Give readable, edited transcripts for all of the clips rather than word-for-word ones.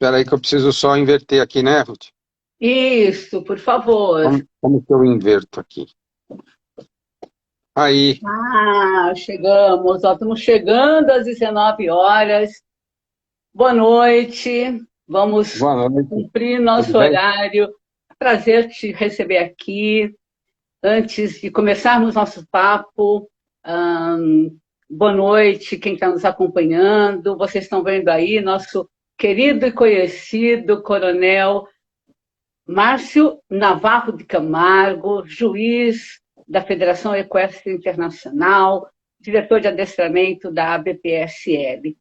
Espera aí que eu preciso só inverter aqui, né, Ruth? Isso, por favor. Como que eu inverto aqui? Aí, Chegamos, ó, estamos chegando às 19 horas. Boa noite, vamos boa noite, cumprir tudo nosso bem? horário. Prazer te receber aqui. Antes de começarmos nosso papo, boa noite, quem está nos acompanhando. Vocês estão vendo aí nosso querido e conhecido Coronel Márcio Navarro de Camargo, juiz da Federação Equestre Internacional, diretor de adestramento da ABPSL.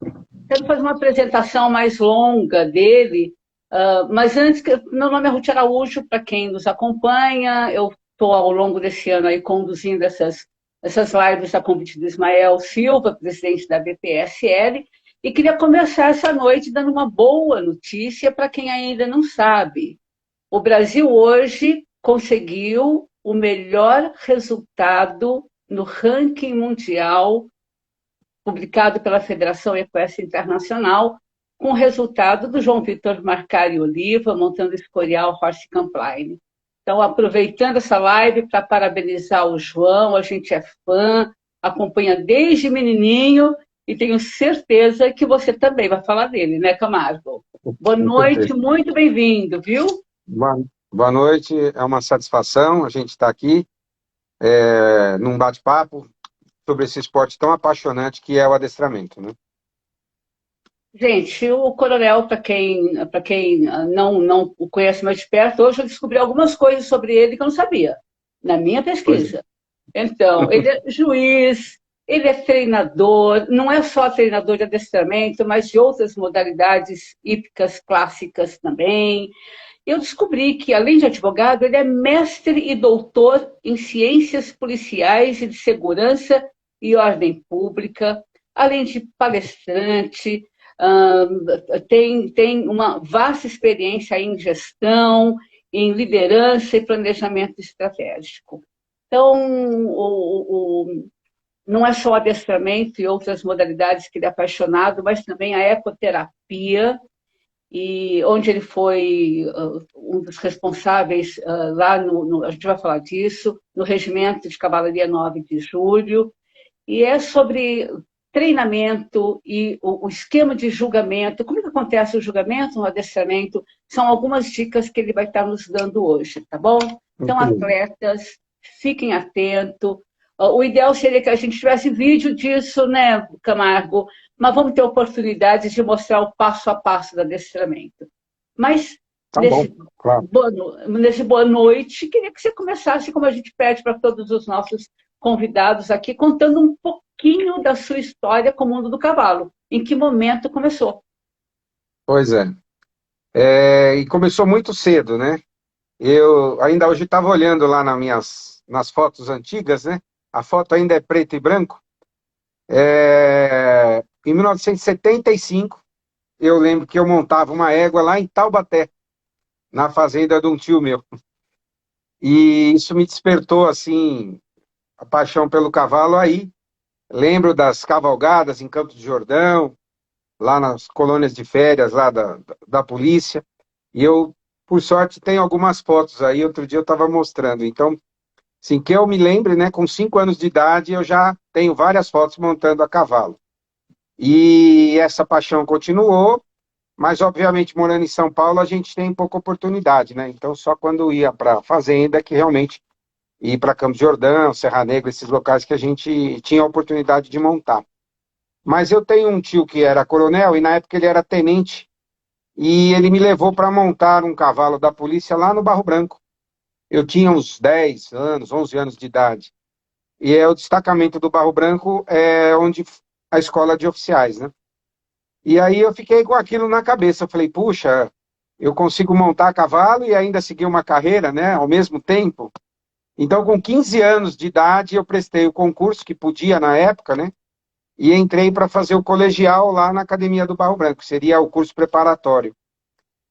Quero fazer uma apresentação mais longa dele, mas antes, meu nome é Ruth Araújo, para quem nos acompanha, eu estou ao longo desse ano aí conduzindo essas lives a convite do Ismael Silva, presidente da ABPSL, e queria começar essa noite dando uma boa notícia para quem ainda não sabe. O Brasil hoje conseguiu o melhor resultado no ranking mundial publicado pela Federação Equestre Internacional, com o resultado do João Vitor Marcari Oliva, montando o Escorial Horse Campline. Então, aproveitando essa live para parabenizar o João, a gente é fã, acompanha desde menininho e tenho certeza que você também vai falar dele, né, Camargo? Boa Com noite, certeza. muito bem-vindo, viu? Boa noite, é uma satisfação a gente estar aqui num bate-papo sobre esse esporte tão apaixonante que é o adestramento, né? Gente, o Coronel, para quem não o conhece mais de perto, hoje eu descobri algumas coisas sobre ele que eu não sabia, na minha Pois pesquisa. Então, ele é juiz, ele é treinador, não é só treinador de adestramento, mas de outras modalidades hípicas clássicas também. Eu descobri que, além de advogado, ele é mestre e doutor em ciências policiais e de segurança e ordem pública, além de palestrante, tem uma vasta experiência em gestão, em liderança e planejamento estratégico. Então, não é só o adestramento e outras modalidades que ele é apaixonado, mas também a ecoterapia, e onde ele foi um dos responsáveis lá a gente vai falar disso, no Regimento de Cavalaria 9 de Julho, e é sobre treinamento e o esquema de julgamento, como é que acontece o julgamento no adestramento, são algumas dicas que ele vai estar nos dando hoje, tá bom? Então, muito bem. atletas, fiquem atentos. O ideal seria que a gente tivesse vídeo disso, né, Camargo? Mas vamos ter oportunidade de mostrar o passo a passo do adestramento. Mas, Tá bom, claro. nesse boa noite, queria que você começasse, como a gente pede para todos os nossos convidados aqui, contando um pouquinho da sua história com o mundo do cavalo. Em que momento começou? Pois é. E começou muito cedo, né? Eu ainda hoje estava olhando lá nas fotos antigas, né? A foto ainda é preto e branco. Em 1975, eu lembro que eu montava uma égua lá em Taubaté, na fazenda de um tio meu. E isso me despertou, assim, a paixão pelo cavalo aí. Lembro das cavalgadas em Campos do Jordão, lá nas colônias de férias lá da polícia. E eu, por sorte, tenho algumas fotos aí. Outro dia eu estava mostrando. Então, assim, que eu me lembre, né, com 5 anos de idade, eu já tenho várias fotos montando a cavalo. E essa paixão continuou, mas, obviamente, morando em São Paulo, a gente tem pouca oportunidade, né? Então, só quando ia para a fazenda que realmente ir para Campos do Jordão, Serra Negra, esses locais que a gente tinha a oportunidade de montar. Mas eu tenho um tio que era coronel e na época ele era tenente e ele me levou para montar um cavalo da polícia lá no Barro Branco. Eu tinha uns 10 anos, 11 anos de idade. E o destacamento do Barro Branco é onde a escola de oficiais, né? E aí eu fiquei com aquilo na cabeça. Eu falei, puxa, eu consigo montar cavalo e ainda seguir uma carreira, né, ao mesmo tempo. Então, com 15 anos de idade, eu prestei o concurso que podia na época, né? E entrei para fazer o colegial lá na Academia do Barro Branco, seria o curso preparatório.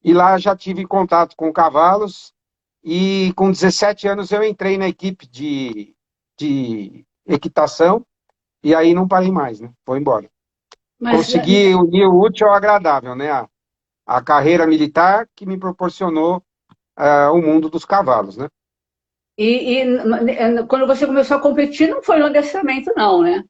E lá já tive contato com cavalos e com 17 anos eu entrei na equipe de equitação e aí não parei mais, né? Foi embora. Mas Consegui unir o útil ao agradável, né? a carreira militar que me proporcionou o mundo dos cavalos, né? Quando você começou a competir, não foi no adestramento, não, né?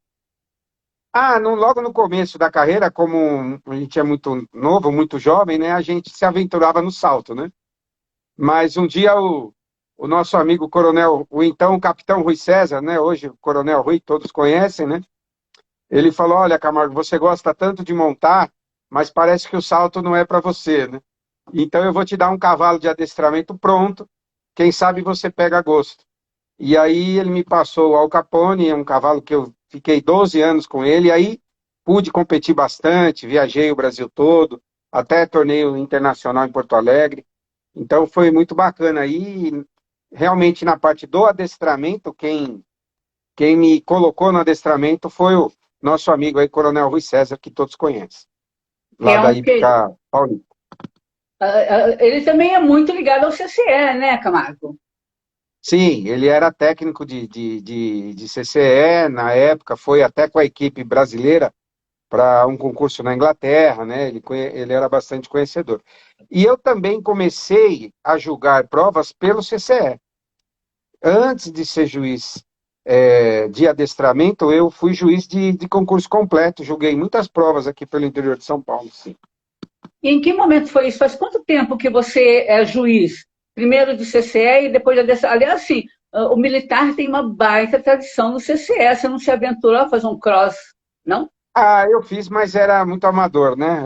Logo no começo da carreira, como a gente é muito novo, muito jovem, né, a gente se aventurava no salto, né? Mas um dia o nosso amigo coronel, o então capitão Rui César, né, hoje o coronel Rui, todos conhecem, né? Ele falou: olha, Camargo, você gosta tanto de montar, mas parece que o salto não é para você, né? Então eu vou te dar um cavalo de adestramento pronto, quem sabe você pega gosto. E aí ele me passou o Al Capone, um cavalo que eu fiquei 12 anos com ele, e aí pude competir bastante, viajei o Brasil todo, até torneio internacional em Porto Alegre. Então foi muito bacana aí. Realmente na parte do adestramento, quem me colocou no adestramento foi o nosso amigo aí, Coronel Rui César, que todos conhecem, Que lá é da um que Hípica Paulista. ele também é muito ligado ao CCE, né, Camargo? Sim, ele era técnico de CCE na época, foi até com a equipe brasileira para um concurso na Inglaterra, né? Ele era bastante conhecedor. E eu também comecei a julgar provas pelo CCE. Antes de ser juiz de adestramento, eu fui juiz de concurso completo, julguei muitas provas aqui pelo interior de São Paulo, sim. E em que momento foi isso? Faz quanto tempo que você é juiz? Primeiro de CCE e depois de adestramento? Aliás, assim, o militar tem uma baita tradição no CCE. Você não se aventurou a fazer um cross, não? Eu fiz, mas era muito amador, né?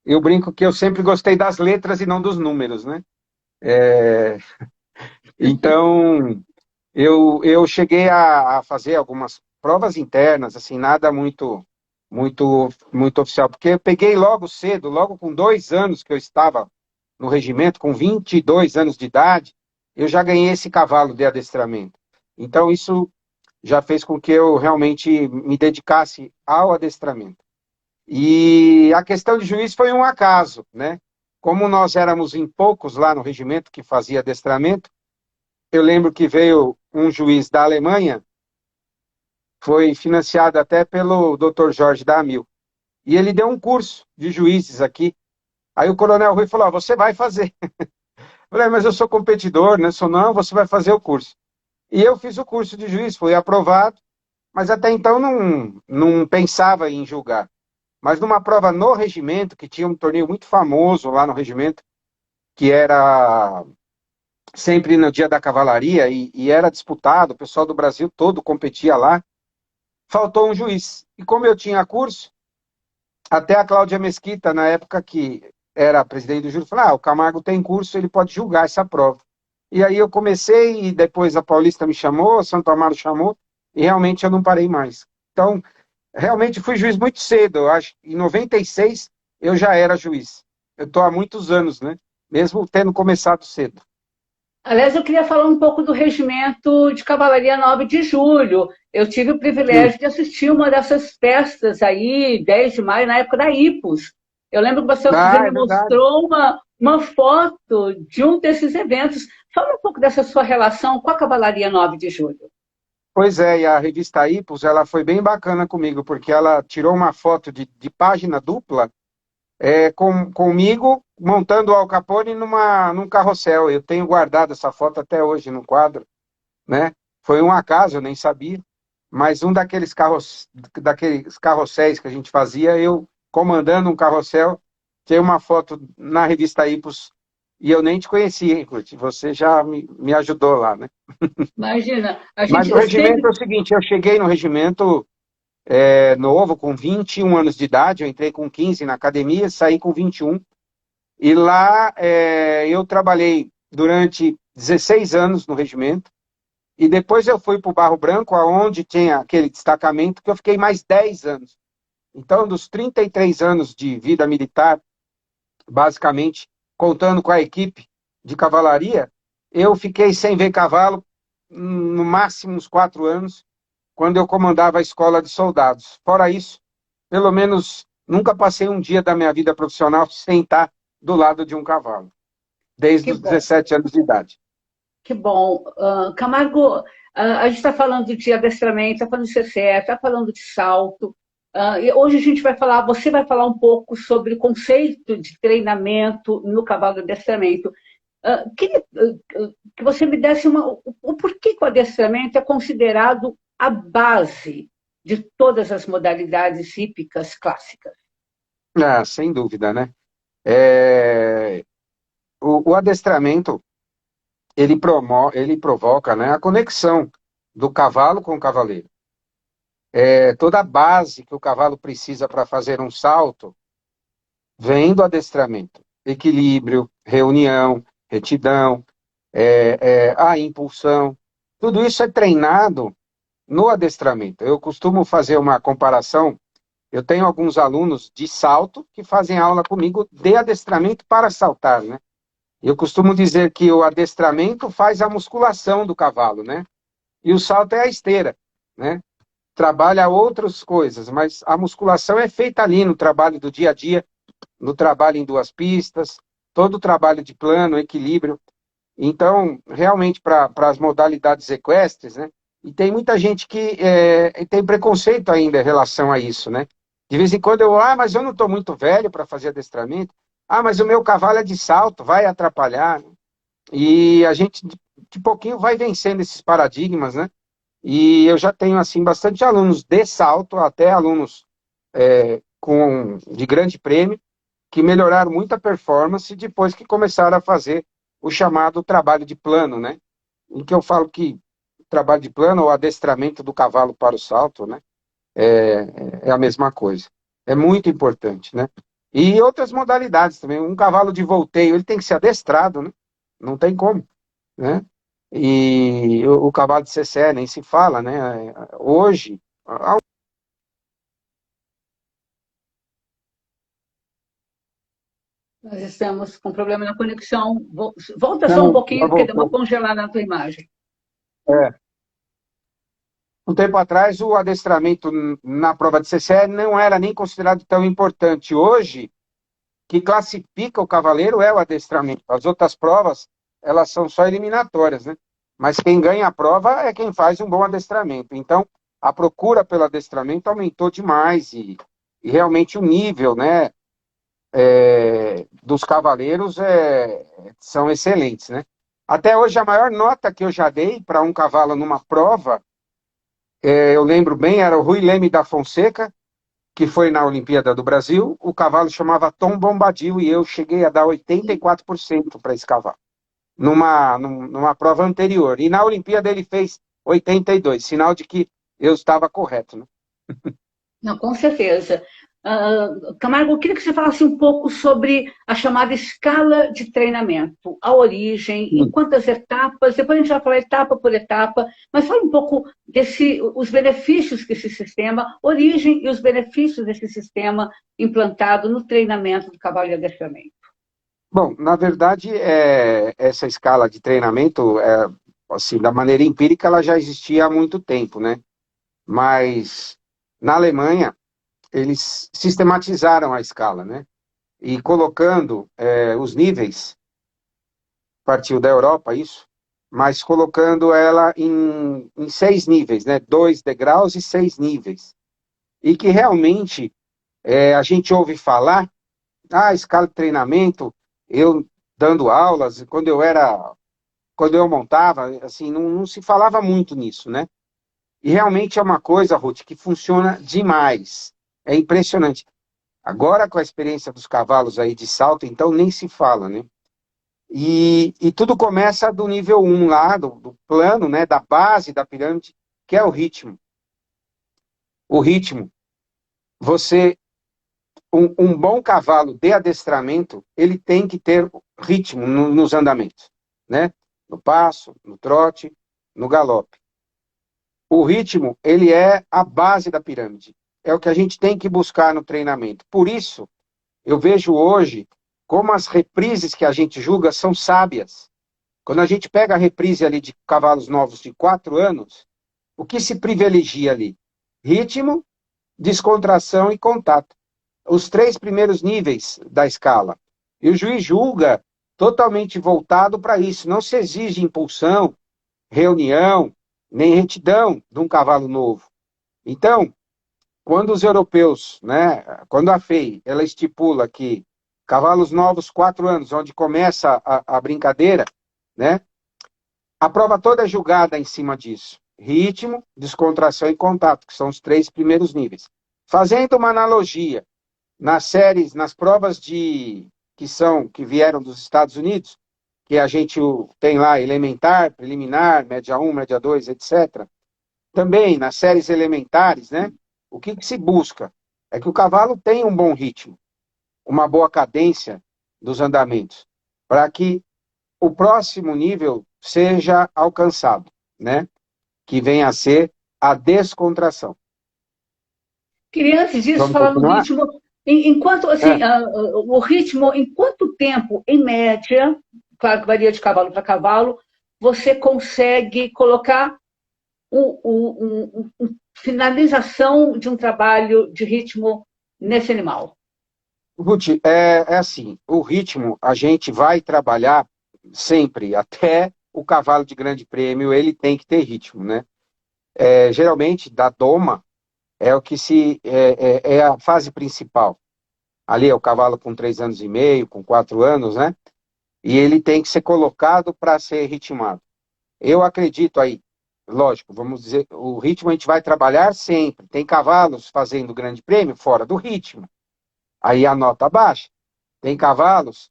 Eu brinco que eu sempre gostei das letras e não dos números, né? Então, eu cheguei a fazer algumas provas internas, assim, nada muito oficial, porque eu peguei logo cedo, logo com 2 anos que eu estava no regimento, com 22 anos de idade, eu já ganhei esse cavalo de adestramento. Então, isso já fez com que eu realmente me dedicasse ao adestramento. E a questão de juiz foi um acaso, né? Como nós éramos em poucos lá no regimento que fazia adestramento, eu lembro que veio um juiz da Alemanha, foi financiado até pelo Dr. Jorge Damil, e ele deu um curso de juízes aqui. Aí o Coronel Rui falou: você vai fazer. Eu falei: mas eu sou competidor, né? Sou não, você vai fazer o curso. E eu fiz o curso de juiz, fui aprovado, mas até então não pensava em julgar. Mas numa prova no regimento, que tinha um torneio muito famoso lá no regimento, que era sempre no dia da cavalaria, e era disputado, o pessoal do Brasil todo competia lá, faltou um juiz. E como eu tinha curso, até a Cláudia Mesquita, na época que era presidente do júri, falou: o Camargo tem curso, ele pode julgar essa prova. E aí eu comecei, e depois a Paulista me chamou, a Santo Amaro chamou, e realmente eu não parei mais. Então, realmente fui juiz muito cedo, eu acho que em 96 eu já era juiz. Eu estou há muitos anos, né? Mesmo tendo começado cedo. Aliás, eu queria falar um pouco do regimento de Cavalaria 9 de Julho. Eu tive o Sim. privilégio de assistir uma dessas festas aí, 10 de maio, na época da IPOS. Eu lembro que você outro dia É me verdade. mostrou uma foto de um desses eventos. Fala um pouco dessa sua relação com a Cavalaria 9 de Julho. Pois é, e a revista Ipos, ela foi bem bacana comigo, porque ela tirou uma foto de página dupla comigo montando o Al Capone num carrossel. Eu tenho guardado essa foto até hoje no quadro, né? Foi um acaso, eu nem sabia, mas um daqueles carrosséis que a gente fazia, eu comandando um carrossel, tem uma foto na revista Ipos, e eu nem te conhecia, hein, Kurt? Você já me ajudou lá, né? Imagina, a Mas gente o regimento é sempre. o seguinte: eu cheguei no regimento novo, com 21 anos de idade, eu entrei com 15 na academia, saí com 21, e lá eu trabalhei durante 16 anos no regimento, e depois eu fui para o Barro Branco, aonde tinha aquele destacamento, que eu fiquei mais 10 anos. Então, dos 33 anos de vida militar, basicamente, contando com a equipe de cavalaria, eu fiquei sem ver cavalo no máximo uns 4 anos, quando eu comandava a escola de soldados. Fora isso, pelo menos nunca passei um dia da minha vida profissional sem estar do lado de um cavalo, desde Que os bom, 17 anos de idade. que bom. Camargo, a gente está falando de adestramento, está falando de CCE, está falando de salto. E hoje a gente vai falar, você vai falar um pouco sobre o conceito de treinamento no cavalo de adestramento. Queria que você me desse o porquê que o adestramento é considerado a base de todas as modalidades hípicas clássicas. Ah, sem dúvida, né? É, o adestramento, ele provoca, né, a conexão do cavalo com o cavaleiro. Toda a base que o cavalo precisa para fazer um salto vem do adestramento. Equilíbrio, reunião, retidão, a impulsão. Tudo isso é treinado no adestramento. Eu costumo fazer uma comparação. Eu tenho alguns alunos de salto que fazem aula comigo de adestramento para saltar, né? Eu costumo dizer que o adestramento faz a musculação do cavalo, né? E o salto é a esteira, né? Trabalha outras coisas, mas a musculação é feita ali no trabalho do dia a dia, no trabalho em duas pistas, todo o trabalho de plano, equilíbrio. Então, realmente, para as modalidades equestres, né? E tem muita gente que tem preconceito ainda em relação a isso, né? De vez em quando mas eu não estou muito velho para fazer adestramento. Ah, mas o meu cavalo é de salto, vai atrapalhar. E a gente, de pouquinho, vai vencendo esses paradigmas, né? E eu já tenho, assim, bastante alunos de salto, até alunos de grande prêmio, que melhoraram muito a performance depois que começaram a fazer o chamado trabalho de plano, né? Em que eu falo que o trabalho de plano, ou adestramento do cavalo para o salto, né? É a mesma coisa. É muito importante, né? E outras modalidades também. Um cavalo de volteio, ele tem que ser adestrado, né? Não tem como, né? E o cavalo de CCE nem se fala, né? Hoje, Nós estamos com problema na conexão. Volta só um não, já pouquinho, porque deu uma voltou. congelada na tua imagem. É. Um tempo atrás, o adestramento na prova de CCE não era nem considerado tão importante. Hoje, que classifica o cavaleiro é o adestramento. As outras provas, elas são só eliminatórias, né? Mas quem ganha a prova é quem faz um bom adestramento. Então, a procura pelo adestramento aumentou demais e realmente o nível, né, dos cavaleiros são excelentes, né? Até hoje, a maior nota que eu já dei para um cavalo numa prova, eu lembro bem, era o Rui Leme da Fonseca, que foi na Olimpíada do Brasil. O cavalo chamava Tom Bombadil e eu cheguei a dar 84% para esse cavalo, numa prova anterior. E na Olimpíada ele fez 82%, sinal de que eu estava correto, né? Não, com certeza. Camargo, eu queria que você falasse um pouco sobre a chamada escala de treinamento, a origem, em quantas etapas, depois a gente vai falar etapa por etapa, mas fala um pouco os benefícios que esse sistema, origem e os benefícios desse sistema implantado no treinamento do cavalo de adestramento. Bom, na verdade, essa escala de treinamento, assim, da maneira empírica, ela já existia há muito tempo, né? Mas na Alemanha, eles sistematizaram a escala, né? E colocando os níveis, partiu da Europa isso, mas colocando ela em 6 níveis, né? 2 degraus e 6 níveis. E que realmente a gente ouve falar, escala de treinamento, eu dando aulas, quando eu montava, assim, não se falava muito nisso, né? E realmente é uma coisa, Ruth, que funciona demais. É impressionante. Agora, com a experiência dos cavalos aí de salto, então nem se fala, né? E tudo começa do nível 1 lá, do plano, né, da base da pirâmide, que é o ritmo. O ritmo, você, um bom cavalo de adestramento, ele tem que ter ritmo nos andamentos, né? No passo, no trote, no galope. O ritmo, ele é a base da pirâmide. É o que a gente tem que buscar no treinamento. Por isso, eu vejo hoje como as reprises que a gente julga são sábias. Quando a gente pega a reprise ali de cavalos novos de 4 anos, o que se privilegia ali? Ritmo, descontração e contato. Os 3 primeiros níveis da escala. E o juiz julga totalmente voltado para isso. Não se exige impulsão, reunião, nem retidão de um cavalo novo. Então, quando os europeus, né, quando a FEI, ela estipula que cavalos novos, 4 anos, onde começa a brincadeira, né, a prova toda é julgada em cima disso. Ritmo, descontração e contato, que são os 3 primeiros níveis. Fazendo uma analogia, nas séries, nas provas que vieram dos Estados Unidos, que a gente tem lá elementar, preliminar, média 1, média 2, etc. Também nas séries elementares, né? O que se busca? É que o cavalo tenha um bom ritmo, uma boa cadência dos andamentos, para que o próximo nível seja alcançado, né? Que venha a ser a descontração. Queria, antes disso, Vamos falar no continuar? ritmo. Enquanto, É. assim, o ritmo, em quanto tempo, em média, claro que varia de cavalo para cavalo, você consegue colocar finalização de um trabalho de ritmo nesse animal? Ruth, é assim, o ritmo a gente vai trabalhar sempre, até o cavalo de grande prêmio, ele tem que ter ritmo, né? Geralmente, da doma, é o que é a fase principal. Ali é o cavalo com 3 anos e meio, com 4 anos, né? E ele tem que ser colocado para ser ritmado. Eu acredito aí, lógico, vamos dizer, o ritmo a gente vai trabalhar sempre. Tem cavalos fazendo grande prêmio fora do ritmo. Aí a nota baixa. Tem cavalos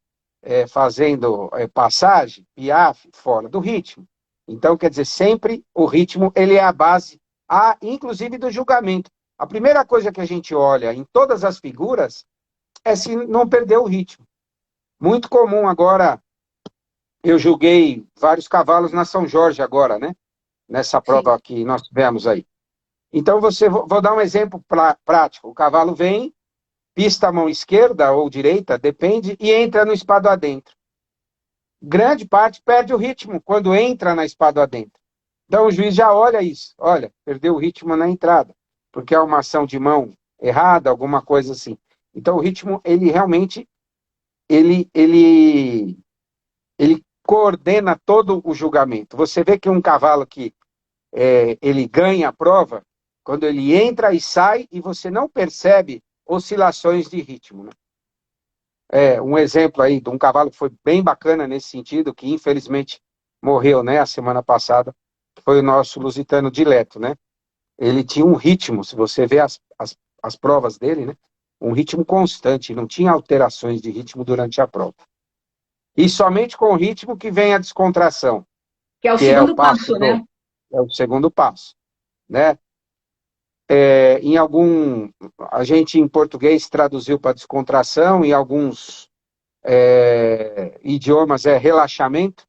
fazendo passagem, piaffe, fora do ritmo. Então, quer dizer, sempre o ritmo ele é a base, inclusive do julgamento. A primeira coisa que a gente olha em todas as figuras é se não perdeu o ritmo. Muito comum agora, eu julguei vários cavalos na São Jorge agora, né? Nessa Sim. prova que nós tivemos aí. Então, vou dar um exemplo prático. O cavalo vem, pista a mão esquerda ou direita, depende, e entra no espado adentro. Grande parte perde o ritmo quando entra na espado adentro. Então o juiz já olha isso, olha, perdeu o ritmo na entrada, porque é uma ação de mão errada, alguma coisa assim. Então o ritmo, ele realmente, ele coordena todo o julgamento. Você vê que um cavalo que ele ganha a prova, quando ele entra e sai, e você não percebe oscilações de ritmo, né? Um exemplo aí de um cavalo que foi bem bacana nesse sentido, que infelizmente morreu, né, a semana passada, foi o nosso Lusitano Dileto, né? Ele tinha um ritmo, se você vê as provas dele, né? Um ritmo constante, não tinha alterações de ritmo durante a prova. E somente com o ritmo que vem a descontração, Que é o que é o segundo passo passo, né? é o segundo passo, né? A gente em português traduziu para descontração, em alguns idiomas é relaxamento,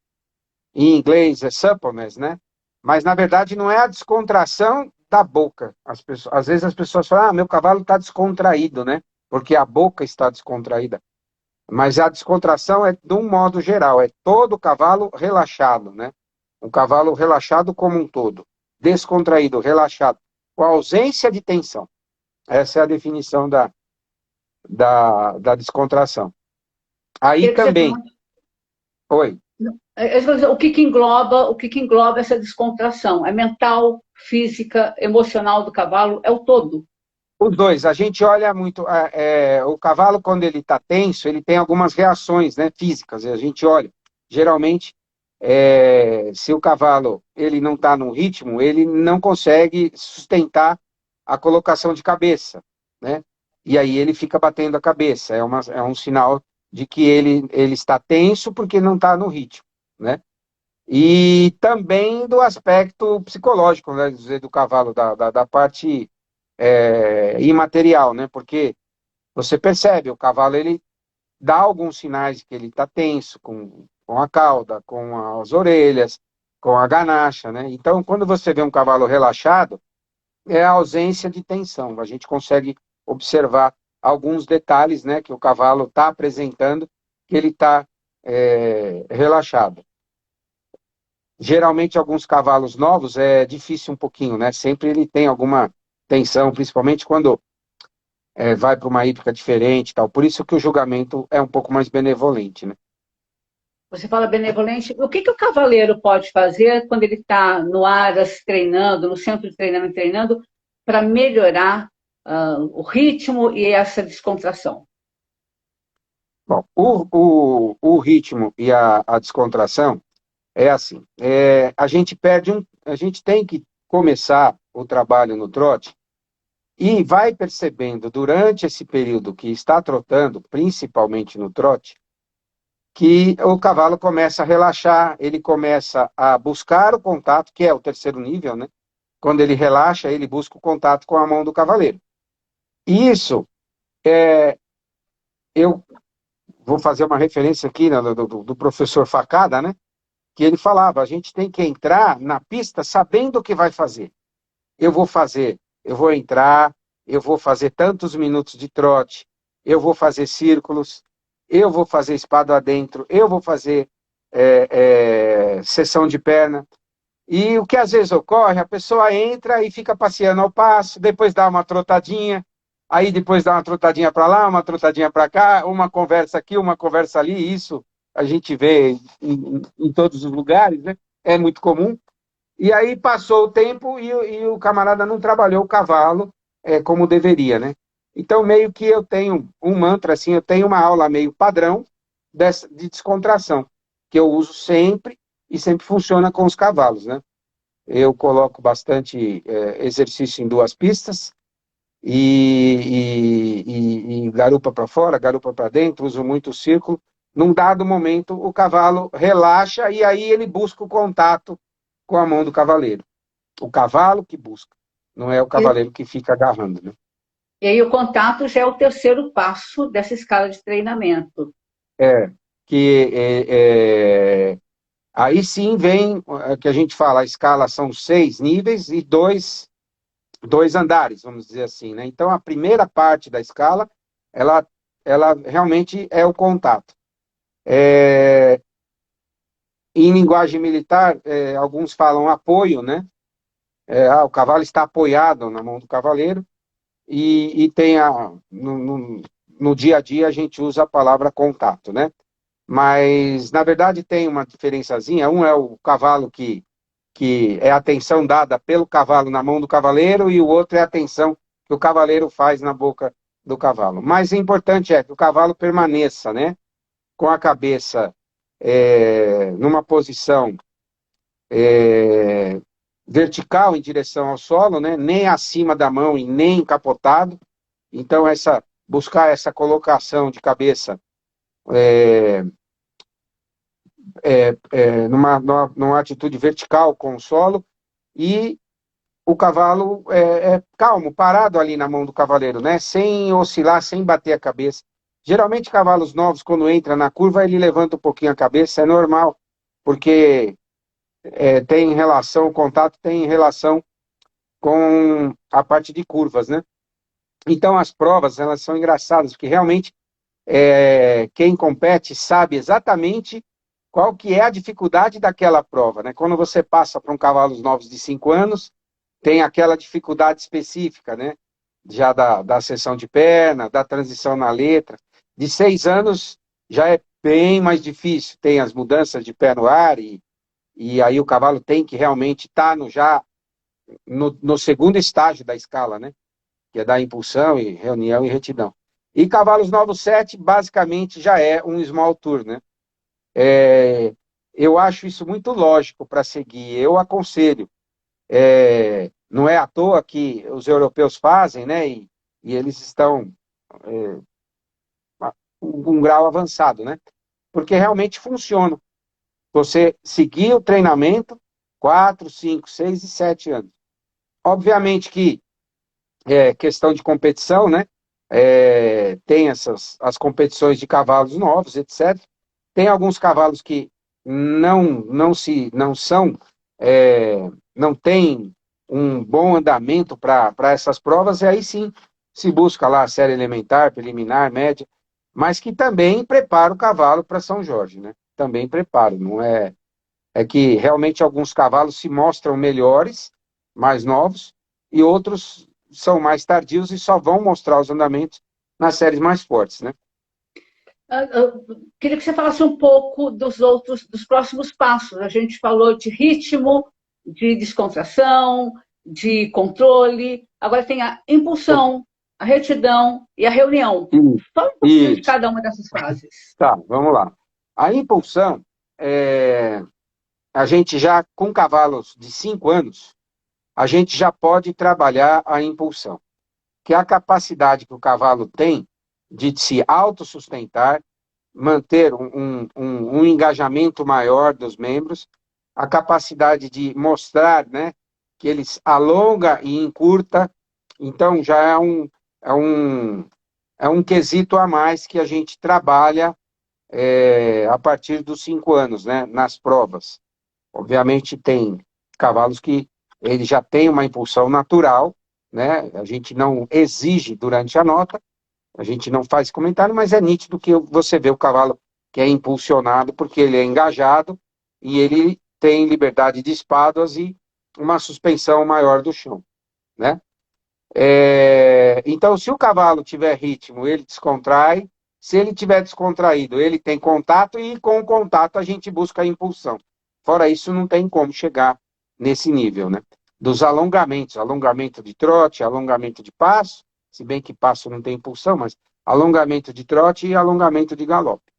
em inglês é suppleness, né? Mas, na verdade, não é a descontração da boca. Às vezes as pessoas falam, meu cavalo está descontraído, né? Porque a boca está descontraída. Mas a descontração é de um modo geral, é todo o cavalo relaxado, né? Um cavalo relaxado como um todo. Descontraído, relaxado, com ausência de tensão. Essa é a definição da descontração. Aí Queria que você também, falasse. oi, O que que engloba essa descontração? É mental, física, emocional do cavalo? É o todo. os dois, a gente olha muito. O cavalo, quando ele está tenso, ele tem algumas reações, né, físicas. A gente olha. Geralmente, se o cavalo ele não está no ritmo, ele não consegue sustentar a colocação de cabeça, né? E aí ele fica batendo a cabeça. É um sinal de que ele está tenso porque não está no ritmo, né? E também do aspecto psicológico, né, do cavalo, da parte imaterial, né? Porque você percebe, o cavalo ele dá alguns sinais de que ele está tenso, com a cauda, com as orelhas, com a ganacha, né? Então, quando você vê um cavalo relaxado, é a ausência de tensão. A gente consegue observar alguns detalhes, né, que o cavalo está apresentando, que ele está relaxado. Geralmente, alguns cavalos novos é difícil um pouquinho, né? Sempre ele tem alguma tensão, principalmente quando vai para uma hípica diferente e tal. Por isso que o julgamento é um pouco mais benevolente, né? Você fala benevolente. O que que o cavaleiro pode fazer quando ele está no Aras treinando, no centro de treinamento treinando, para melhorar o ritmo e essa descontração? Bom, o ritmo e a descontração é assim, a gente tem que começar o trabalho no trote e vai percebendo durante esse período que está trotando, principalmente no trote, que o cavalo começa a relaxar, ele começa a buscar o contato, que é o terceiro nível, né? Quando ele relaxa, ele busca o contato com a mão do cavaleiro. Isso, eu vou fazer uma referência aqui, né, do professor Facada, né? Que ele falava, a gente tem que entrar na pista sabendo o que vai fazer. Eu vou entrar, eu vou fazer tantos minutos de trote, eu vou fazer círculos, eu vou fazer espado adentro, eu vou fazer sessão de perna. E o que às vezes ocorre, a pessoa entra e fica passeando ao passo, depois dá uma trotadinha, aí depois dá uma trotadinha para lá, uma trotadinha para cá, uma conversa aqui, uma conversa ali, isso a gente vê em todos os lugares, né? É muito comum. E aí passou o tempo e o camarada não trabalhou o cavalo como deveria, né? Então, meio que eu tenho um mantra, assim, eu tenho uma aula meio padrão de descontração, que eu uso sempre e sempre funciona com os cavalos, né? Eu coloco bastante exercício em duas pistas e garupa para fora, garupa para dentro, uso muito o círculo. Num dado momento, o cavalo relaxa e aí ele busca o contato com a mão do cavaleiro. O cavalo que busca, não é o E, cavaleiro que fica agarrando, né? e aí o contato já é o terceiro passo dessa escala de treinamento. É, que aí sim vem que a gente fala, a escala são 6 níveis e dois andares, vamos dizer assim, né? Então a primeira parte da escala, ela, ela realmente é o contato. Em linguagem militar, alguns falam apoio, né? O cavalo está apoiado na mão do cavaleiro e tem no dia a dia a gente usa a palavra contato, né? Mas, na verdade, tem uma diferençazinha. Um é o cavalo que é a atenção dada pelo cavalo na mão do cavaleiro e o outro é a atenção que o cavaleiro faz na boca do cavalo. Mas o importante é que o cavalo permaneça, né? Com a cabeça numa posição vertical em direção ao solo, né? Nem acima da mão e nem encapotado. Então, buscar essa colocação de cabeça numa atitude vertical com o solo e o cavalo calmo, parado ali na mão do cavaleiro, né? Sem oscilar, sem bater a cabeça. Geralmente, cavalos novos, quando entra na curva, ele levanta um pouquinho a cabeça, é normal, porque tem relação, o contato tem relação com a parte de curvas, né? Então, as provas, elas são engraçadas, porque realmente quem compete sabe exatamente qual que é a dificuldade daquela prova, né? Quando você passa para um cavalos novos de 5 anos, tem aquela dificuldade específica, né? Já da seção de perna, da transição na letra. De 6 anos já é bem mais difícil, tem as mudanças de pé no ar e aí o cavalo tem que realmente estar já no segundo estágio da escala, né? Que é da impulsão e reunião e retidão. E cavalos novos 7, basicamente, já é um small tour, né? Eu acho isso muito lógico para seguir. Eu aconselho. Não é à toa que os europeus fazem, né? E eles estão com um grau avançado, né? Porque realmente funciona. Você seguir o treinamento 4, 5, 6 e 7 anos. Obviamente que questão de competição, né? Tem as competições de cavalos novos, etc. Tem alguns cavalos que não são, não tem um bom andamento para essas provas, e aí sim se busca lá a série elementar, preliminar, média, mas que também prepara o cavalo para São Jorge, né? Também prepara, não é? É que realmente alguns cavalos se mostram melhores, mais novos, e outros são mais tardios e só vão mostrar os andamentos nas séries mais fortes, né? Queria que você falasse um pouco dos próximos passos. A gente falou de ritmo, de descontração, de controle. Agora tem a impulsão. a retidão e a reunião. Isso. Fala um pouquinho de Isso. cada uma dessas fases. Tá, vamos lá. A impulsão, a gente já, com cavalos de 5 anos, a gente já pode trabalhar a impulsão, que é a capacidade que o cavalo tem de se autossustentar, manter um engajamento maior dos membros, a capacidade de mostrar, né, que eles alonga e encurta, então já é um, é um quesito a mais que a gente trabalha a partir dos 5 anos, né, nas provas. Obviamente tem cavalos que ele já tem uma impulsão natural, né, a gente não exige durante a nota, a gente não faz comentário, mas é nítido que você vê o cavalo que é impulsionado porque ele é engajado e ele tem liberdade de espáduas e uma suspensão maior do chão, né? Então, se o cavalo tiver ritmo, ele descontrai. Se ele tiver descontraído, ele tem contato e com o contato a gente busca a impulsão. Fora isso, não tem como chegar nesse nível, né? Dos alongamentos, alongamento de trote, alongamento de passo, se bem que passo não tem impulsão, mas alongamento de trote e alongamento de galope.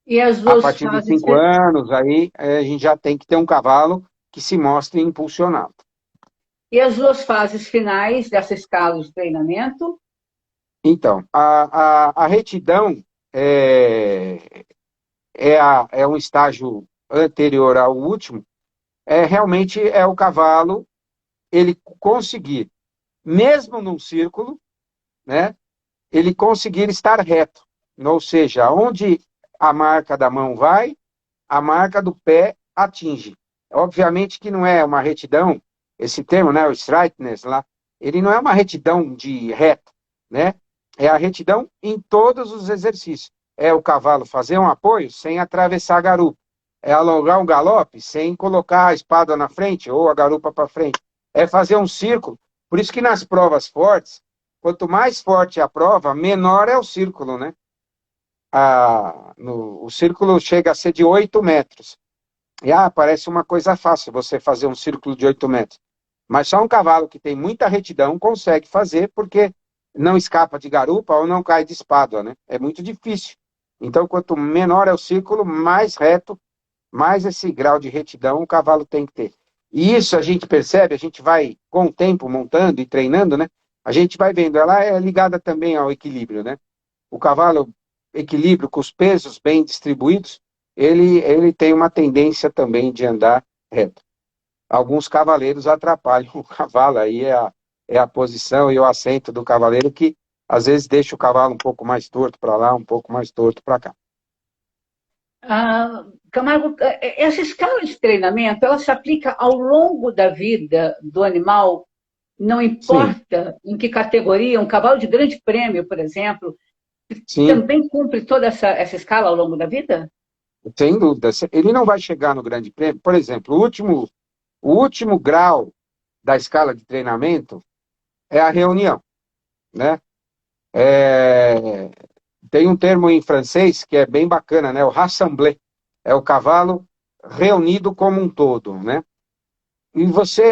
E as A duas partir dos fases, 5 anos, aí a gente já tem que ter um cavalo que se mostre impulsionado. e as duas fases finais dessa escala de treinamento? Então, a retidão é um estágio anterior ao último, realmente é o cavalo ele conseguir, mesmo num círculo, né, ele conseguir estar reto. Ou seja, onde a marca da mão vai, a marca do pé atinge. Obviamente que não é uma retidão, esse termo, né, o straightness lá, ele não é uma retidão de reto, né? É a retidão em todos os exercícios. É o cavalo fazer um apoio sem atravessar a garupa. É alongar um galope sem colocar a espada na frente ou a garupa para frente. É fazer um círculo. Por isso que nas provas fortes, quanto mais forte a prova, menor é o círculo, né? O círculo chega a ser de 8 metros. E parece uma coisa fácil você fazer um círculo de 8 metros. Mas só um cavalo que tem muita retidão consegue fazer, porque não escapa de garupa ou não cai de espádua, né? É muito difícil. Então, quanto menor é o círculo, mais reto, mais esse grau de retidão o cavalo tem que ter. E isso a gente percebe, a gente vai, com o tempo, montando e treinando, né? A gente vai vendo, ela é ligada também ao equilíbrio, né? O cavalo, equilíbrio com os pesos bem distribuídos, ele tem uma tendência também de andar reto. Alguns cavaleiros atrapalham o cavalo, aí é a posição e o assento do cavaleiro que às vezes deixa o cavalo um pouco mais torto para lá, um pouco mais torto para cá. Camargo, essa escala de treinamento, ela se aplica ao longo da vida do animal, não Sim, importa em que categoria, um cavalo de grande prêmio, por exemplo, sim, também cumpre toda essa escala ao longo da vida? sem dúvida. Ele não vai chegar no grande prêmio. Por exemplo, o último grau da escala de treinamento é a reunião, né? É, tem um termo em francês que é bem bacana, né? O rassemblé. É o cavalo reunido como um todo, né? E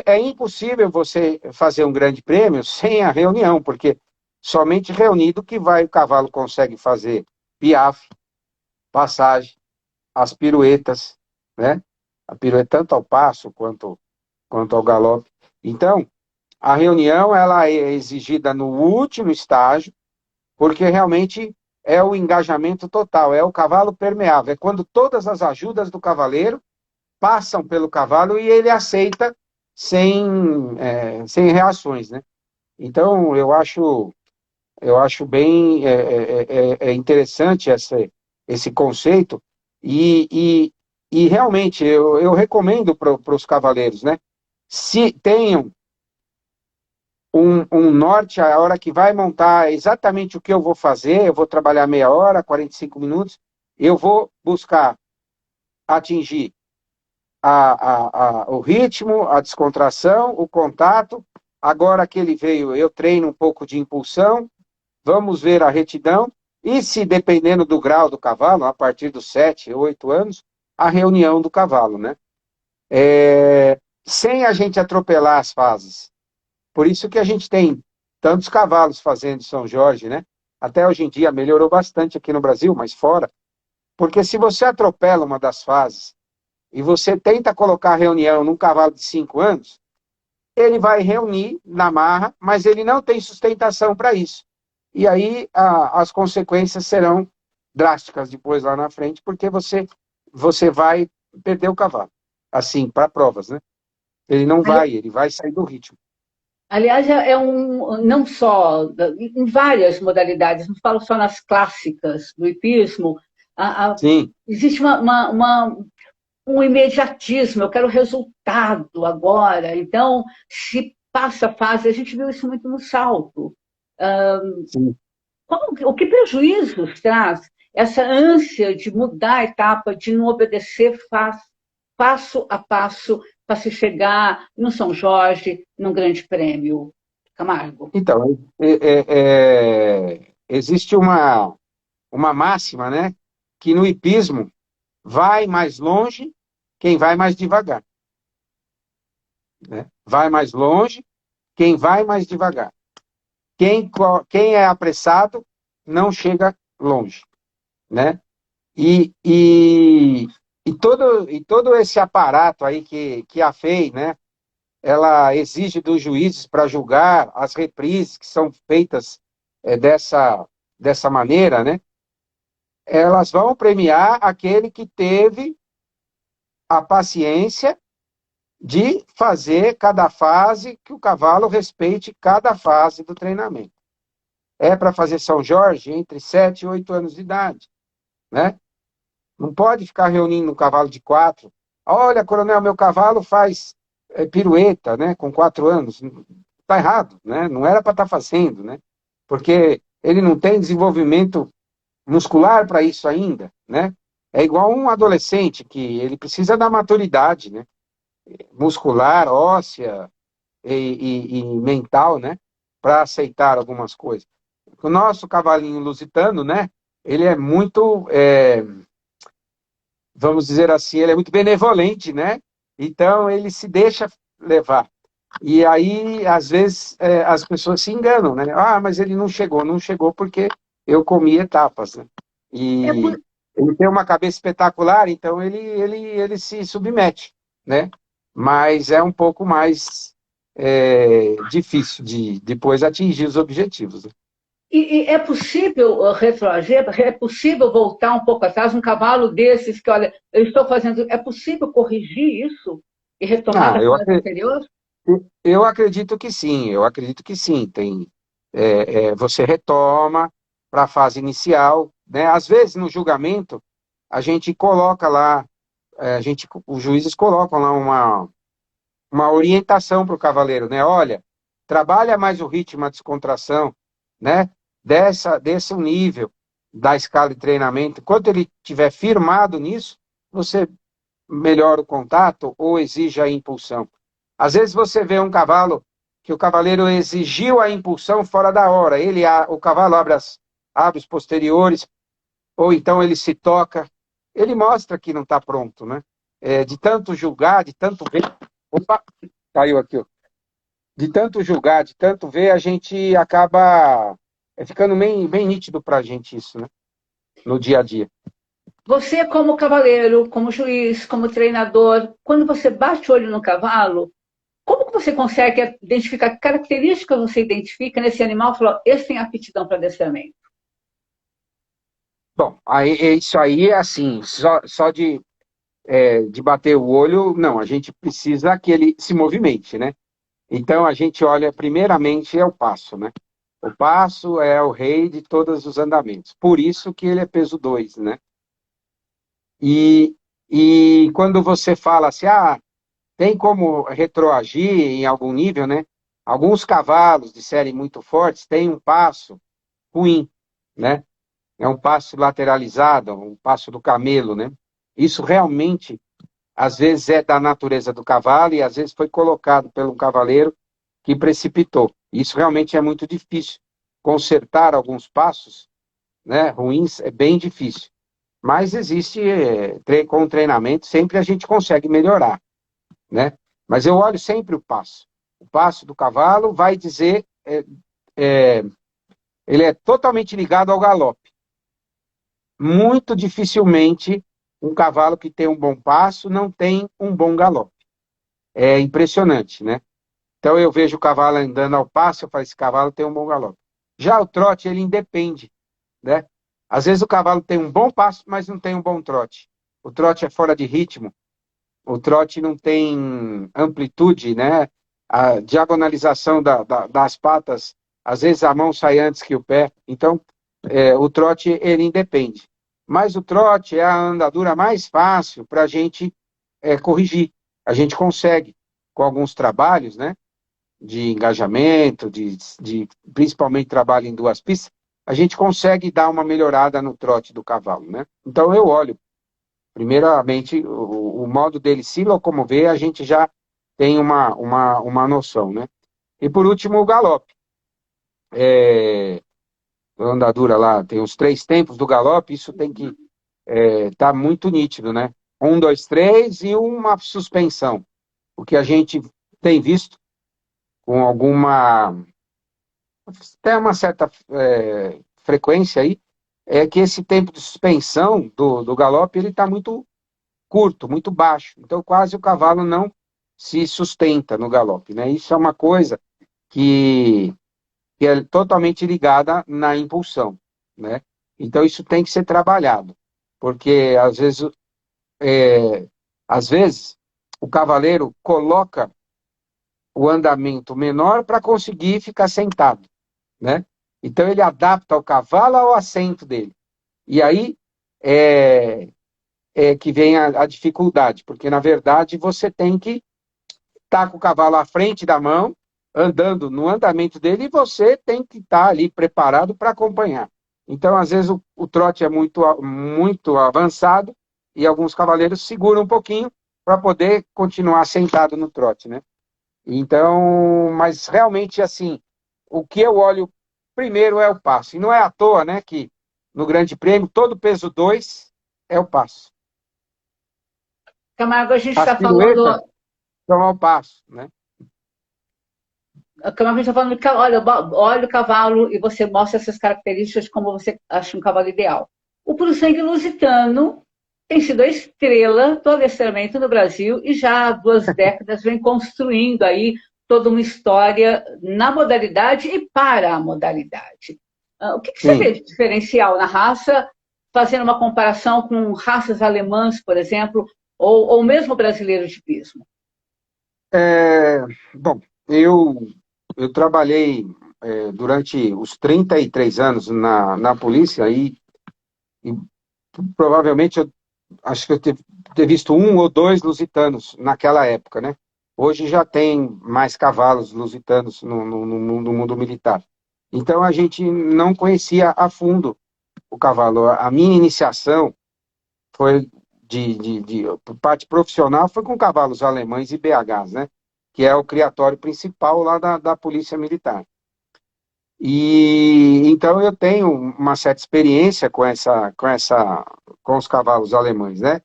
é impossível você fazer um grande prêmio sem a reunião, porque somente reunido que o cavalo consegue fazer piaffe, passagem, as piruetas, né? A pirueta tanto ao passo quanto ao galope. Então, a reunião ela é exigida no último estágio, porque realmente é o engajamento total, é o cavalo permeável, é quando todas as ajudas do cavaleiro passam pelo cavalo e ele aceita sem reações, né? Então, eu acho bem interessante esse conceito e realmente eu recomendo para os cavaleiros, né? Se tenham um norte, a hora que vai montar exatamente o que eu vou fazer, eu vou trabalhar meia hora, 45 minutos, eu vou buscar atingir o ritmo, a descontração, o contato. Agora que ele veio, eu treino um pouco de impulsão, vamos ver a retidão, e se dependendo do grau do cavalo, a partir dos 7, 8 anos, a reunião do cavalo, né? Sem a gente atropelar as fases. Por isso que a gente tem tantos cavalos fazendo São Jorge, né? Até hoje em dia melhorou bastante aqui no Brasil, mas fora. Porque se você atropela uma das fases e você tenta colocar a reunião num cavalo de 5 anos, ele vai reunir na marra, mas ele não tem sustentação para isso. E aí as consequências serão drásticas depois lá na frente, porque você vai perder o cavalo. Assim, para provas, né? Ele vai sair do ritmo. Aliás, não só, em várias modalidades, não falo só nas clássicas do hipismo, Sim, existe um imediatismo, eu quero resultado agora. Então, se passa a fase, a gente viu isso muito no salto. sim. O que prejuízos traz essa ânsia de mudar a etapa, de não obedecer passo a passo para se chegar no São Jorge, num grande prêmio? Camargo. Então, existe uma máxima, né? Que no hipismo vai mais longe quem vai mais devagar. Né? Vai mais longe quem vai mais devagar. Quem é apressado não chega longe. Né? E, e, e todo esse aparato aí que a FEI, né? Ela exige dos juízes para julgar as reprises que são feitas dessa maneira, né? Elas vão premiar aquele que teve a paciência de fazer cada fase, que o cavalo respeite cada fase do treinamento. É para fazer São Jorge entre 7 e 8 anos de idade, né? Não pode ficar reunindo um cavalo de 4. Olha, coronel, meu cavalo faz pirueta, né, com 4 anos. Está errado, né? Não era para estar fazendo, né? Porque ele não tem desenvolvimento muscular para isso ainda, né? É igual um adolescente que ele precisa da maturidade, né? Muscular, óssea e mental, né? Para aceitar algumas coisas. O nosso cavalinho lusitano, né? Ele é muito, vamos dizer assim, ele é muito benevolente, né? Então ele se deixa levar. E aí, às vezes, as pessoas se enganam, né? Ah, mas ele não chegou porque eu comi etapas, né? É por, E ele tem uma cabeça espetacular, então ele se submete, né? Mas é um pouco mais difícil de depois atingir os objetivos. Né? e é possível retroagir, é possível voltar um pouco atrás, um cavalo desses que, olha, eu estou fazendo, é possível corrigir isso e retomar Ah, a fase anterior? eu acredito que sim, eu acredito que sim. Você retoma para a fase inicial, né? Às vezes no julgamento a gente coloca lá, os juízes colocam lá uma orientação para o cavaleiro, né? Olha, trabalha mais o ritmo, a descontração, né? Desse nível da escala de treinamento. Enquanto ele estiver firmado nisso, você melhora o contato ou exige a impulsão. Às vezes você vê um cavalo que o cavaleiro exigiu a impulsão fora da hora. O cavalo abre os posteriores, ou então ele se toca. Ele mostra que não está pronto, né? De tanto julgar, de tanto ver. Opa, caiu aqui, ó. De tanto julgar, de tanto ver, a gente acaba ficando bem nítido para a gente isso, né? No dia a dia. Você, como cavaleiro, como juiz, como treinador, quando você bate o olho no cavalo, como que você consegue identificar que características você identifica nesse animal e fala, esse tem aptidão para adestramento? Bom, isso aí é assim, só de bater o olho, não, a gente precisa que ele se movimente, né? Então a gente olha, primeiramente, é o passo, né? O passo é o rei de todos os andamentos. Por isso que ele é peso 2, né? E, e quando você fala assim, tem como retroagir em algum nível, né? Alguns cavalos de série muito fortes têm um passo ruim, né? É um passo lateralizado, um passo do camelo, né? Isso realmente, às vezes, é da natureza do cavalo e às vezes foi colocado pelo cavaleiro que precipitou. Isso realmente é muito difícil. Consertar alguns passos, né, ruins é bem difícil. Mas existe, com o treinamento, sempre a gente consegue melhorar, né? Mas eu olho sempre o passo. O passo do cavalo vai dizer ele é totalmente ligado ao galope. Muito dificilmente um cavalo que tem um bom passo não tem um bom galope. É impressionante, né? Então eu vejo o cavalo andando ao passo, eu falo, esse cavalo tem um bom galope. Já o trote, ele independe, né? Às vezes o cavalo tem um bom passo, mas não tem um bom trote. O trote é fora de ritmo, o trote não tem amplitude, né? A diagonalização das patas, às vezes a mão sai antes que o pé. Então, o trote, ele independe. Mas o trote é a andadura mais fácil para a gente corrigir. A gente consegue, com alguns trabalhos, né? De engajamento, principalmente trabalho em duas pistas, a gente consegue dar uma melhorada no trote do cavalo, né? Então eu olho, primeiramente, o modo dele se locomover, a gente já tem uma noção, né? E por último, o galope. A andadura lá tem os 3 tempos do galope, isso tem que estar muito nítido, né? 1, 2, 3 e uma suspensão. O que a gente tem visto com até uma certa frequência aí, é que esse tempo de suspensão do galope, ele está muito curto, muito baixo. Então, quase o cavalo não se sustenta no galope, né? Isso é uma coisa que é totalmente ligada na impulsão, né? Então, isso tem que ser trabalhado, porque às vezes o cavaleiro coloca o andamento menor para conseguir ficar sentado, né? Então ele adapta o cavalo ao assento dele. E aí é que vem a dificuldade, porque na verdade você tem que estar com o cavalo à frente da mão, andando no andamento dele, e você tem que estar ali preparado para acompanhar. Então, às vezes, o trote é muito avançado e alguns cavaleiros seguram um pouquinho para poder continuar sentado no trote, né? Então, mas realmente, assim, o que eu olho primeiro é o passo. E não é à toa, né, que no Grande Prêmio, todo peso 2 é o passo. Camargo, a gente As está piruetas falando. são ao passo, né? Camargo, a gente está falando que, olha o cavalo e você mostra essas características de como você acha um cavalo ideal. O puro sangue lusitano tem sido a estrela do adestramento no Brasil e já há 2 décadas vem construindo aí toda uma história na modalidade e para a modalidade. O que você vê Sim. de diferencial na raça, fazendo uma comparação com raças alemãs, por exemplo, ou mesmo brasileiros de pismo? Bom, eu trabalhei durante os 33 anos na polícia e provavelmente eu acho que eu ter visto 1 ou 2 lusitanos naquela época, né? Hoje já tem mais cavalos lusitanos no mundo militar. Então a gente não conhecia a fundo o cavalo. A minha iniciação foi por parte profissional, foi com cavalos alemães e BHs, né? Que é o criatório principal lá da Polícia Militar. E então eu tenho uma certa experiência com os cavalos alemães, né?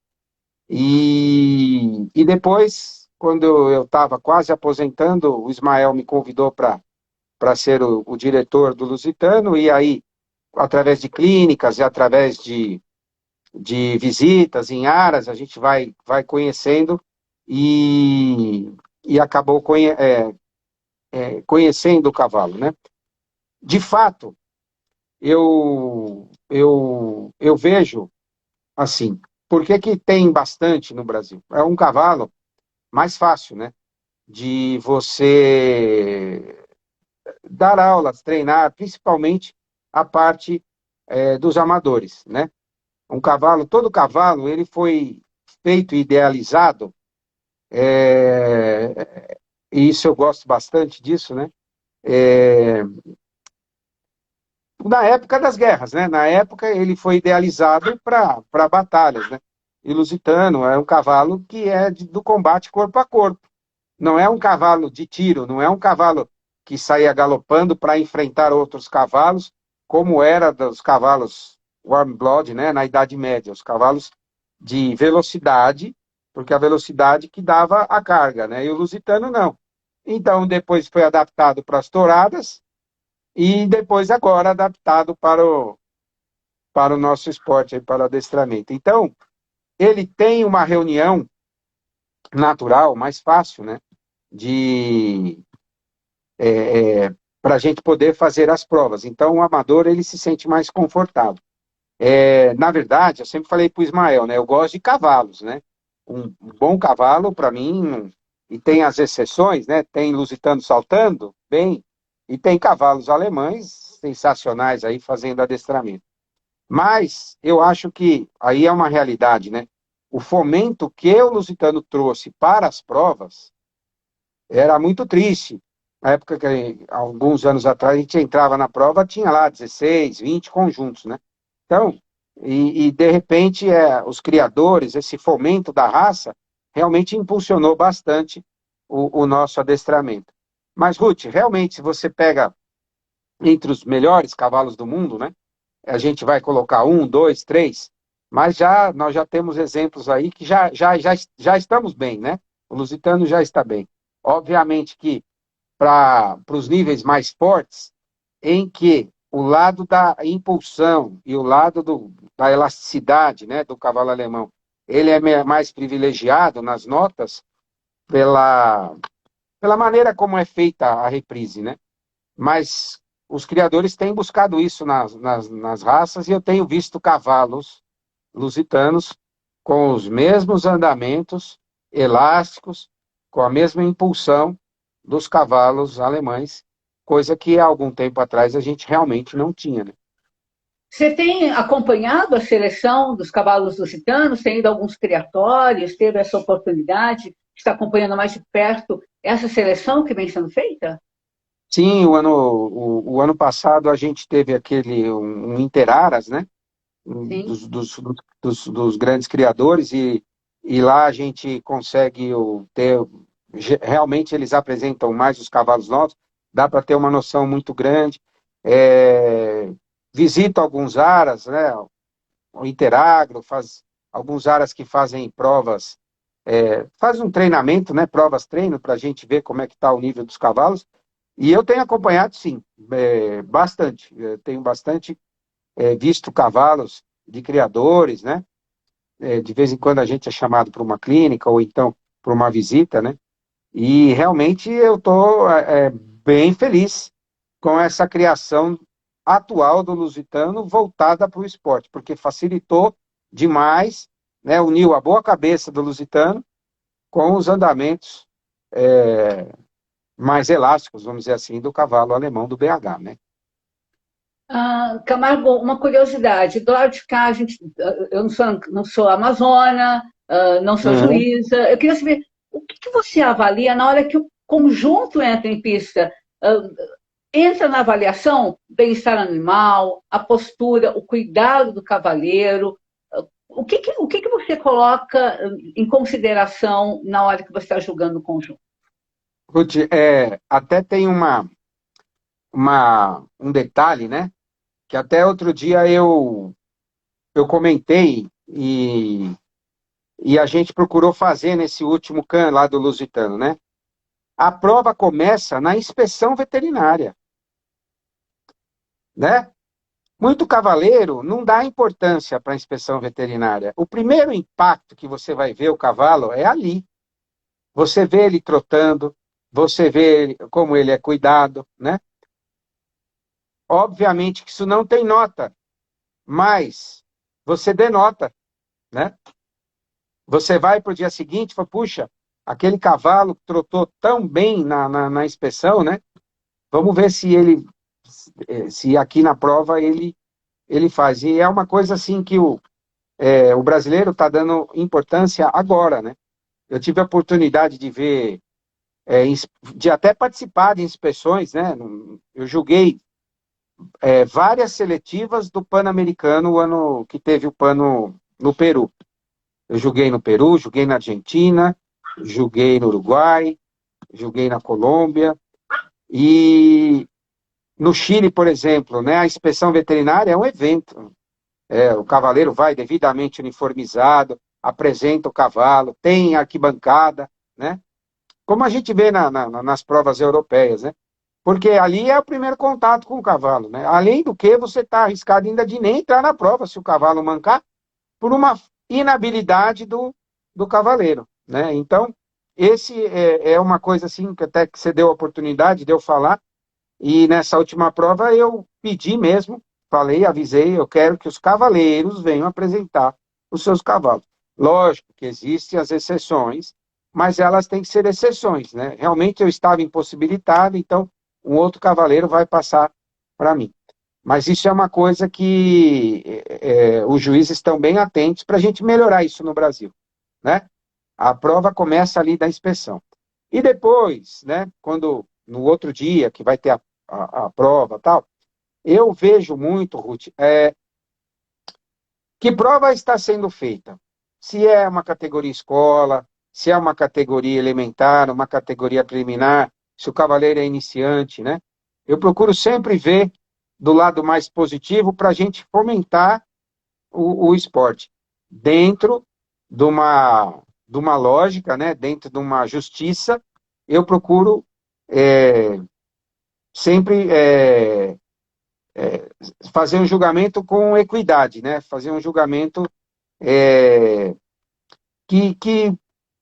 E depois, quando eu estava quase aposentando, o Ismael me convidou para ser o diretor do Lusitano, e aí, através de clínicas e através de visitas em aras, a gente vai conhecendo e acabou conhecendo o cavalo, né? De fato, eu vejo assim, por que que tem bastante no Brasil? É um cavalo mais fácil, né? De você dar aulas, treinar, principalmente a parte dos amadores, né? Todo cavalo, ele foi feito e idealizado, e isso eu gosto bastante disso, né? Na época das guerras, né? Na época ele foi idealizado para batalhas, né? E Lusitano é um cavalo que é do combate corpo a corpo. Não é um cavalo de tiro, não é um cavalo que saía galopando para enfrentar outros cavalos, como era dos cavalos warm blood, né? Na Idade Média, os cavalos de velocidade, porque a velocidade que dava a carga, né? E o Lusitano não. Então depois foi adaptado para as touradas e depois agora adaptado para o nosso esporte, para o adestramento. Então, ele tem uma reunião natural, mais fácil, né? De para a gente poder fazer as provas. Então, o amador ele se sente mais confortável. Na verdade, eu sempre falei para o Ismael, né? Eu gosto de cavalos, né? Um bom cavalo, para mim, e tem as exceções, né? Tem lusitano saltando, bem, e tem cavalos alemães sensacionais aí fazendo adestramento. Mas eu acho que aí é uma realidade, né? O fomento que o lusitano trouxe para as provas era muito triste. Na época que, alguns anos atrás, a gente entrava na prova, tinha lá 16, 20 conjuntos, né? Então, de repente, os criadores, esse fomento da raça, realmente impulsionou bastante o nosso adestramento. Mas, Ruth, realmente, se você pega entre os melhores cavalos do mundo, né? A gente vai colocar um, dois, três, mas nós já temos exemplos aí que já estamos bem, né? O lusitano já está bem. Obviamente que para os níveis mais fortes, em que o lado da impulsão e o lado da elasticidade, né, do cavalo alemão, ele é mais privilegiado nas notas pela maneira como é feita a reprise, né? Mas os criadores têm buscado isso nas raças e eu tenho visto cavalos lusitanos com os mesmos andamentos elásticos, com a mesma impulsão dos cavalos alemães, coisa que há algum tempo atrás a gente realmente não tinha, né? Você tem acompanhado a seleção dos cavalos lusitanos, tem ido a alguns criatórios, teve essa oportunidade, está acompanhando mais de perto essa seleção que vem sendo feita? Sim, o ano passado a gente teve um Interaras, né? Sim. Dos grandes criadores, e lá a gente consegue ter. Realmente eles apresentam mais os cavalos novos, dá para ter uma noção muito grande. Visito alguns aras, né? O Interagro, faz alguns aras que fazem provas, faz um treinamento, né? Provas treino para a gente ver como é que está o nível dos cavalos. E eu tenho acompanhado, sim, bastante. Eu tenho bastante visto cavalos de criadores, né? De vez em quando a gente é chamado para uma clínica ou então para uma visita, né? E realmente eu estou bem feliz com essa criação atual do lusitano voltada para o esporte, porque facilitou demais, né? Uniu a boa cabeça do lusitano com os andamentos mais elásticos, vamos dizer assim, do cavalo alemão do BH, né? Camargo, uma curiosidade. Do lado de cá, eu não sou amazona, não sou Uhum. juíza. Eu queria saber o que você avalia na hora que o conjunto entra em pista? Ah, Entra na avaliação bem-estar animal, a postura, o cuidado do cavaleiro. O que você coloca em consideração na hora que você está julgando o conjunto? Ruth, até tem um detalhe, né? Que até outro dia eu comentei e a gente procurou fazer nesse último CAN lá do Lusitano, né? A prova começa na inspeção veterinária, né? Muito cavaleiro não dá importância para a inspeção veterinária. O primeiro impacto que você vai ver o cavalo é ali. Você vê ele trotando, você vê como ele é cuidado, né? Obviamente que isso não tem nota, mas você denota, né? Você vai para o dia seguinte e fala, puxa, aquele cavalo trotou tão bem na inspeção, né? Vamos ver se aqui na prova ele faz. E é uma coisa assim que o brasileiro está dando importância agora, né? Eu tive a oportunidade de ver, de até participar de inspeções, né? Eu julguei várias seletivas do Pan-Americano, o ano que teve o Pano no Peru. Eu joguei no Peru, joguei na Argentina, joguei no Uruguai, joguei na Colômbia. E no Chile, por exemplo, né, a inspeção veterinária é um evento. O cavaleiro vai devidamente uniformizado, apresenta o cavalo, tem arquibancada, né? Como a gente vê nas provas europeias, né? Porque ali é o primeiro contato com o cavalo, né? Além do que, você está arriscado ainda de nem entrar na prova se o cavalo mancar por uma inabilidade do cavaleiro, né? Então, esse é uma coisa assim que até que você deu a oportunidade de eu falar, e nessa última prova eu pedi mesmo, falei, avisei, eu quero que os cavaleiros venham apresentar os seus cavalos. Lógico que existem as exceções, mas elas têm que ser exceções, né? Realmente eu estava impossibilitado, então um outro cavaleiro vai passar para mim. Mas isso é uma coisa que os juízes estão bem atentos para a gente melhorar isso no Brasil, né? A prova começa ali da inspeção. E depois, né, quando no outro dia que vai ter a prova tal, eu vejo muito, Ruth, que prova está sendo feita. Se é uma categoria escola, se é uma categoria elementar, uma categoria preliminar, se o cavaleiro é iniciante, né? Eu procuro sempre ver do lado mais positivo para a gente fomentar o esporte dentro de uma lógica, né? Dentro de uma justiça. Eu procuro sempre fazer um julgamento com equidade, né? Fazer um julgamento é, que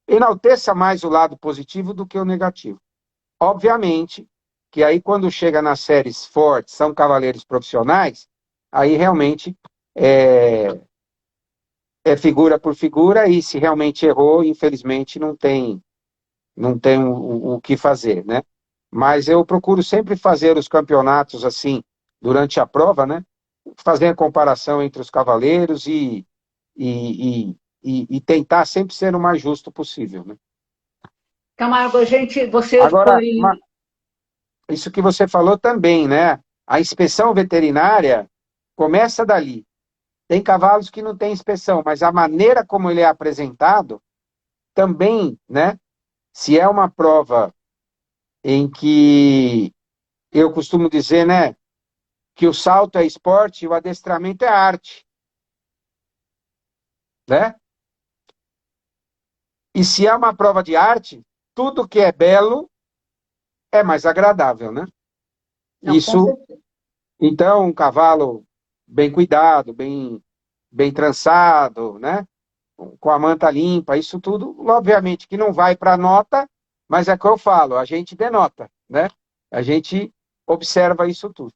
enalteça mais o lado positivo do que o negativo. Obviamente que aí quando chega nas séries fortes, são cavaleiros profissionais, aí realmente é, é figura por figura e se realmente errou, infelizmente não tem o que fazer, né? Mas eu procuro sempre fazer os campeonatos assim, durante a prova, né? Fazer a comparação entre os cavaleiros e, e tentar sempre ser o mais justo possível, né? Camargo, você Agora, foi. isso que você falou também, né? A inspeção veterinária começa dali. Tem cavalos que não têm inspeção, mas a maneira como ele é apresentado também, né? Se é uma prova em que eu costumo dizer, né, que o salto é esporte e o adestramento é arte, né? E se é uma prova de arte, tudo que é belo é mais agradável, né? Não, com Isso, certeza. então, um cavalo bem cuidado, bem trançado, né? Com a manta limpa, isso tudo, obviamente que não vai para nota, mas é o que eu falo, a gente denota, né? A gente observa isso tudo.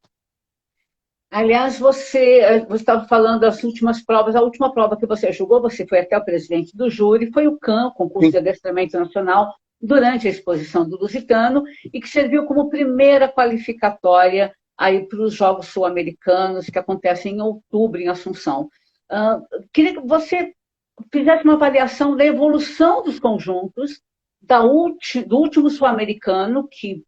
Aliás, você estava falando das últimas provas. A última prova que você julgou, você foi até o presidente do júri, foi o CAN, Concurso Sim, de Adestramento Nacional, durante a exposição do Lusitano, e que serviu como primeira qualificatória aí para os Jogos Sul-Americanos, que acontecem em outubro, em Assunção. Queria que você fizesse uma avaliação da evolução dos conjuntos do último sul-americano, que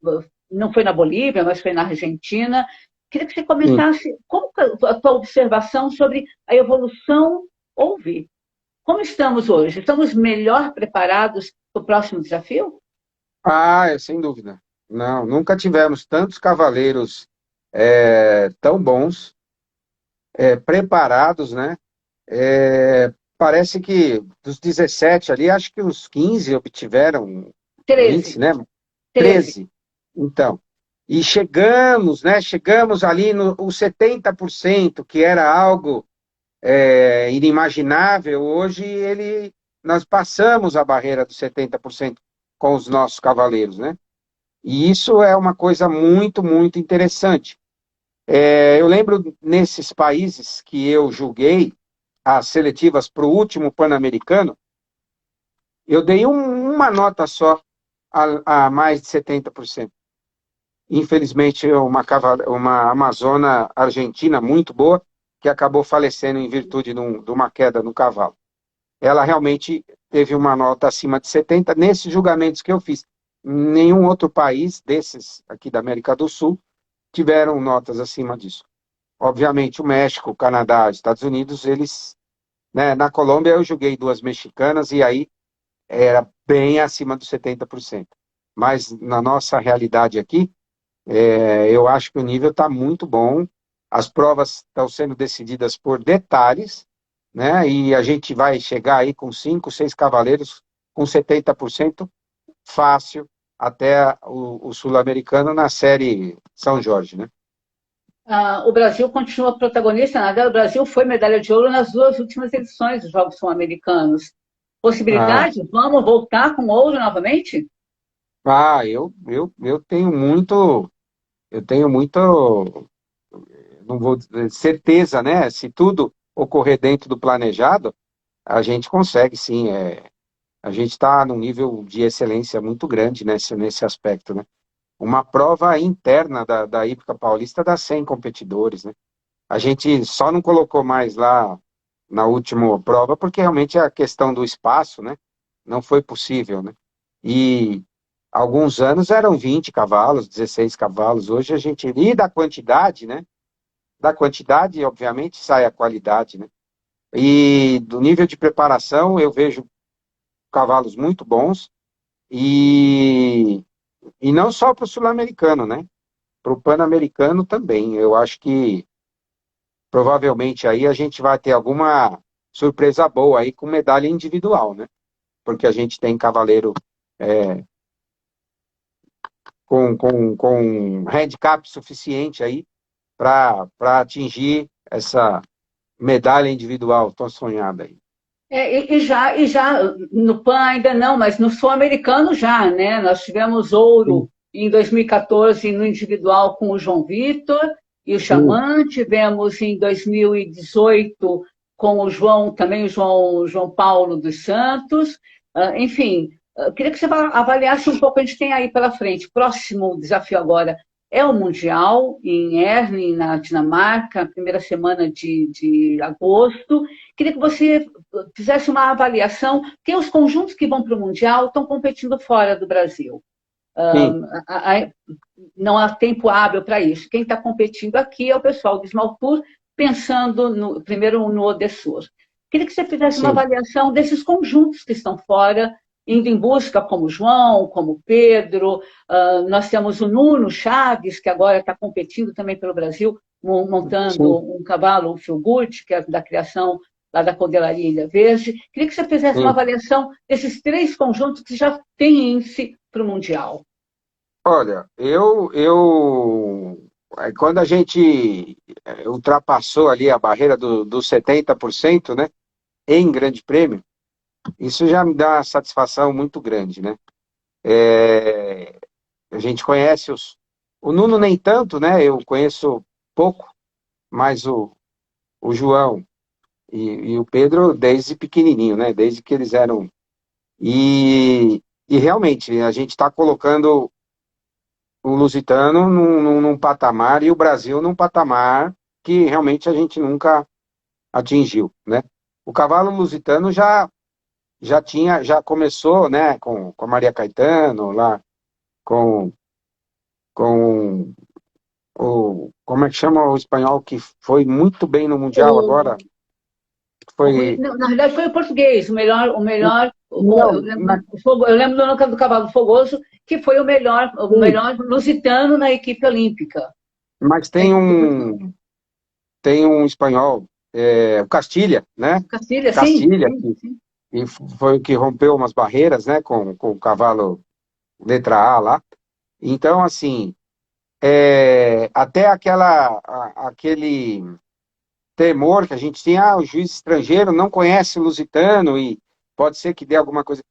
não foi na Bolívia, mas foi na Argentina. Queria que você sim. comentasse como a tua observação sobre a evolução houve. Como estamos hoje? Estamos melhor preparados para o próximo desafio? Ah, sem dúvida. Não, nunca tivemos tantos cavaleiros tão bons, preparados, né? Parece que dos 17 ali, acho que uns 15 obtiveram o 13. índice, né? 13. 13. Então, e chegamos, né? Chegamos ali no 70%, que era algo inimaginável. Hoje nós passamos a barreira dos 70% com os nossos cavaleiros, né? E isso é uma coisa muito, muito interessante. Eu lembro nesses países que eu julguei as seletivas para o último Pan-Americano, eu dei uma nota só a mais de 70%. Infelizmente, uma amazona argentina muito boa, que acabou falecendo em virtude de uma queda no cavalo. Ela realmente teve uma nota acima de 70 nesses julgamentos que eu fiz. Nenhum outro país desses aqui da América do Sul tiveram notas acima disso. Obviamente, o México, o Canadá, os Estados Unidos, eles, né, na Colômbia eu julguei duas mexicanas e aí era bem acima dos 70%. Mas na nossa realidade aqui, eu acho que o nível está muito bom. As provas estão sendo decididas por detalhes, né? E a gente vai chegar aí com 5, 6 cavaleiros com 70% fácil até o sul-americano na série São Jorge, né? O Brasil continua protagonista. Na verdade, o Brasil foi medalha de ouro nas duas últimas edições dos Jogos Sul-Americanos. Ah, Possibilidade? Vamos voltar com ouro novamente? eu tenho muito, não vou dizer certeza, né? Se tudo ocorrer dentro do planejado, a gente consegue, sim. A gente está num nível de excelência muito grande nesse aspecto, né? Uma prova interna da Hípica Paulista dá 100 competidores, né? A gente só não colocou mais lá na última prova porque realmente a questão do espaço, né? Não foi possível, né? E alguns anos eram 20 cavalos, 16 cavalos. Hoje a gente... E da quantidade, né? Da quantidade, obviamente, sai a qualidade, né? E do nível de preparação, eu vejo cavalos muito bons e não só para o sul-americano, né? Para o pan-americano também. Eu acho que provavelmente aí a gente vai ter alguma surpresa boa aí com medalha individual, né? Porque a gente tem cavaleiro com handicap suficiente aí para atingir essa medalha individual tão sonhada aí. E já no PAN ainda não, mas no Sul-Americano já, né? Nós tivemos ouro Sim, em 2014 no individual com o João Vitor e o sim, Xamã, tivemos em 2018 com o João, também o João Paulo dos Santos. Enfim, queria que você avaliasse um pouco, a gente tem aí pela frente. Próximo desafio agora é o Mundial em Herning, na Dinamarca, primeira semana de agosto. Queria que você fizesse uma avaliação, porque os conjuntos que vão para o Mundial estão competindo fora do Brasil. sim, Não há tempo hábil para isso. Quem está competindo aqui é o pessoal do Esmaltur, pensando primeiro no Odessur. Queria que você fizesse uma sim, avaliação desses conjuntos que estão fora, indo em busca, como o João, como o Pedro. Nós temos o Nuno Chaves, que agora está competindo também pelo Brasil, montando sim, um cavalo, o Filgute, que é da criação lá da Cordelaria Ilha Verde. Queria que você fizesse uma sim. avaliação desses três conjuntos que já têm índice para o Mundial. Olha, quando a gente ultrapassou ali a barreira dos 70%, né, em Grande Prêmio, isso já me dá uma satisfação muito grande, né? A gente conhece o Nuno nem tanto, né? Eu conheço pouco, mas o João e o Pedro desde pequenininho, né? Desde que eles eram... E realmente, a gente está colocando o Lusitano num patamar e o Brasil num patamar que realmente a gente nunca atingiu, né? O cavalo lusitano já começou, né, com a Maria Caetano, lá com, com como é que chama o espanhol que foi muito bem no Mundial agora? Foi, Na verdade, foi o português, eu não, lembro, eu lembro do nome do cavalo Fogoso, que foi o sim, melhor lusitano na equipe olímpica. mas Na equipe olímpica. tem um espanhol, o Castilha, né? Castilha, sim, Castilha, sim, que sim. e foi o que rompeu umas barreiras, né, com o cavalo letra A lá. Então, assim, até aquele temor que a gente tinha, o juiz estrangeiro não conhece o lusitano e pode ser que dê alguma coisa.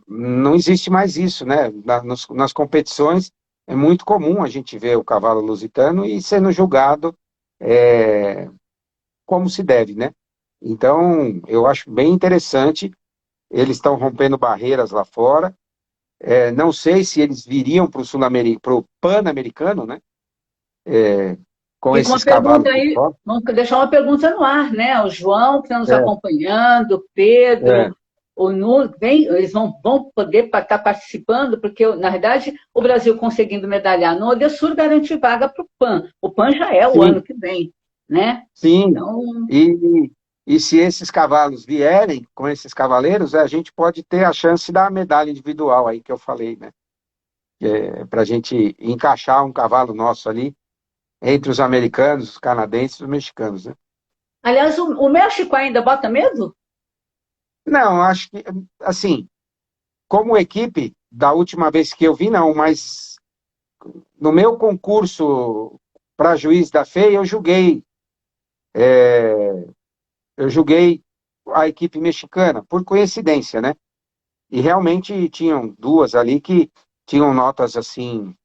Não existe mais isso, né? Nas competições é muito comum a gente ver o cavalo lusitano e sendo julgado é, como se deve, né? Então, eu acho bem interessante. Eles estão rompendo barreiras lá fora. Não sei se eles viriam para o Pan-Americano, né? Com Fica uma esses cavalos pergunta de aí, fora. vamos deixar uma pergunta no ar, né? O João, que está nos É, acompanhando, o Pedro, é, o Nuno, eles vão poder estar participando, porque, na verdade, o Brasil conseguindo medalhar no Odessur garante vaga para o PAN. O PAN já é o ano sim, que vem, né? sim. Então, E se esses cavalos vierem com esses cavaleiros, a gente pode ter a chance da medalha individual aí que eu falei, né? Para a gente encaixar um cavalo nosso ali entre os americanos, os canadenses e os mexicanos, né? aliás, o México ainda bota medo? Não, acho que, assim, como equipe, da última vez que eu vi, não, mas no meu concurso para juiz da FEI, eu julguei a equipe mexicana, por coincidência, né? E realmente tinham duas ali que tinham notas assim,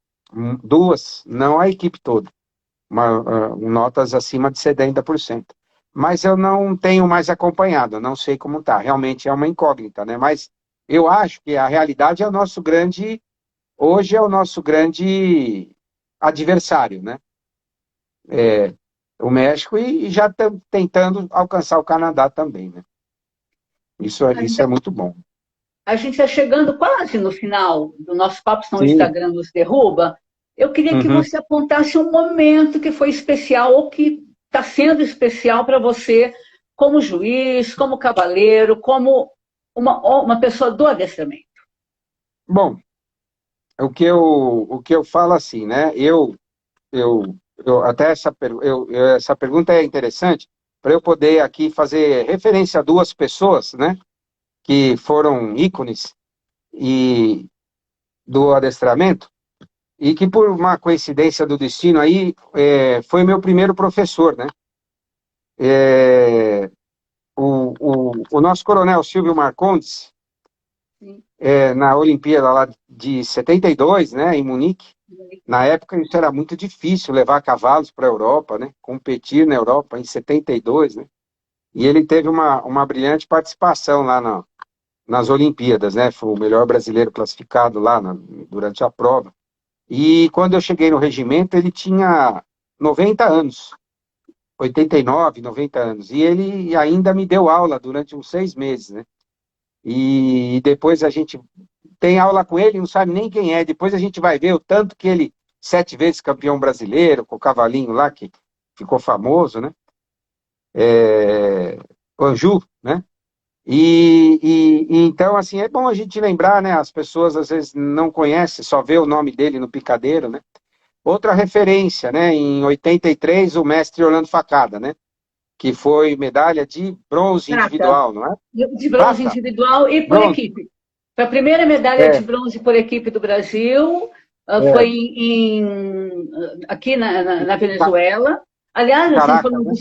duas, não a equipe toda, notas acima de 70%. Mas eu não tenho mais acompanhado, não sei como está. Realmente é uma incógnita, né? Mas eu acho que a realidade é o nosso grande, hoje é o nosso grande adversário, né? O México e já estamos tentando alcançar o Canadá também, né? Isso é muito bom. A gente está chegando quase no final do nosso papo, senão o Sim. Instagram nos derruba. Eu queria que Uhum. você apontasse um momento que foi especial ou que está sendo especial para você, como juiz, como cavaleiro, como uma pessoa do adestramento. Bom, o que eu falo assim, né? Até essa pergunta é interessante para eu poder aqui fazer referência a duas pessoas, né? Que foram ícones e do adestramento e que por uma coincidência do destino aí foi meu primeiro professor, né? É, o nosso coronel Silvio Marcondes, na Olimpíada lá de 72, né? Em Munique. Na época, isso era muito difícil, levar cavalos para a Europa, né? Competir na Europa em 72, né? E ele teve uma brilhante participação lá nas Olimpíadas, né? Foi o melhor brasileiro classificado lá durante a prova. E quando eu cheguei no regimento, ele tinha 90 anos, 89, 90 anos. E ele ainda me deu aula durante uns 6 meses, né? E depois a gente tem aula com ele, não sabe nem quem é. Depois a gente vai ver o tanto que ele, 7 vezes campeão brasileiro, com o cavalinho lá, que ficou famoso, né? O Anju, né? Então, assim, é bom a gente lembrar, né? As pessoas às vezes não conhecem, só vê o nome dele no picadeiro, né? Outra referência, né? Em 83, o mestre Orlando Facada, né? Que foi medalha de bronze Prata, individual, não é? de bronze Prata? individual e por Bronze. equipe. Foi a primeira medalha de É, bronze por equipe do Brasil, foi é, aqui na Venezuela. Aliás, assim, Caracas, falando né?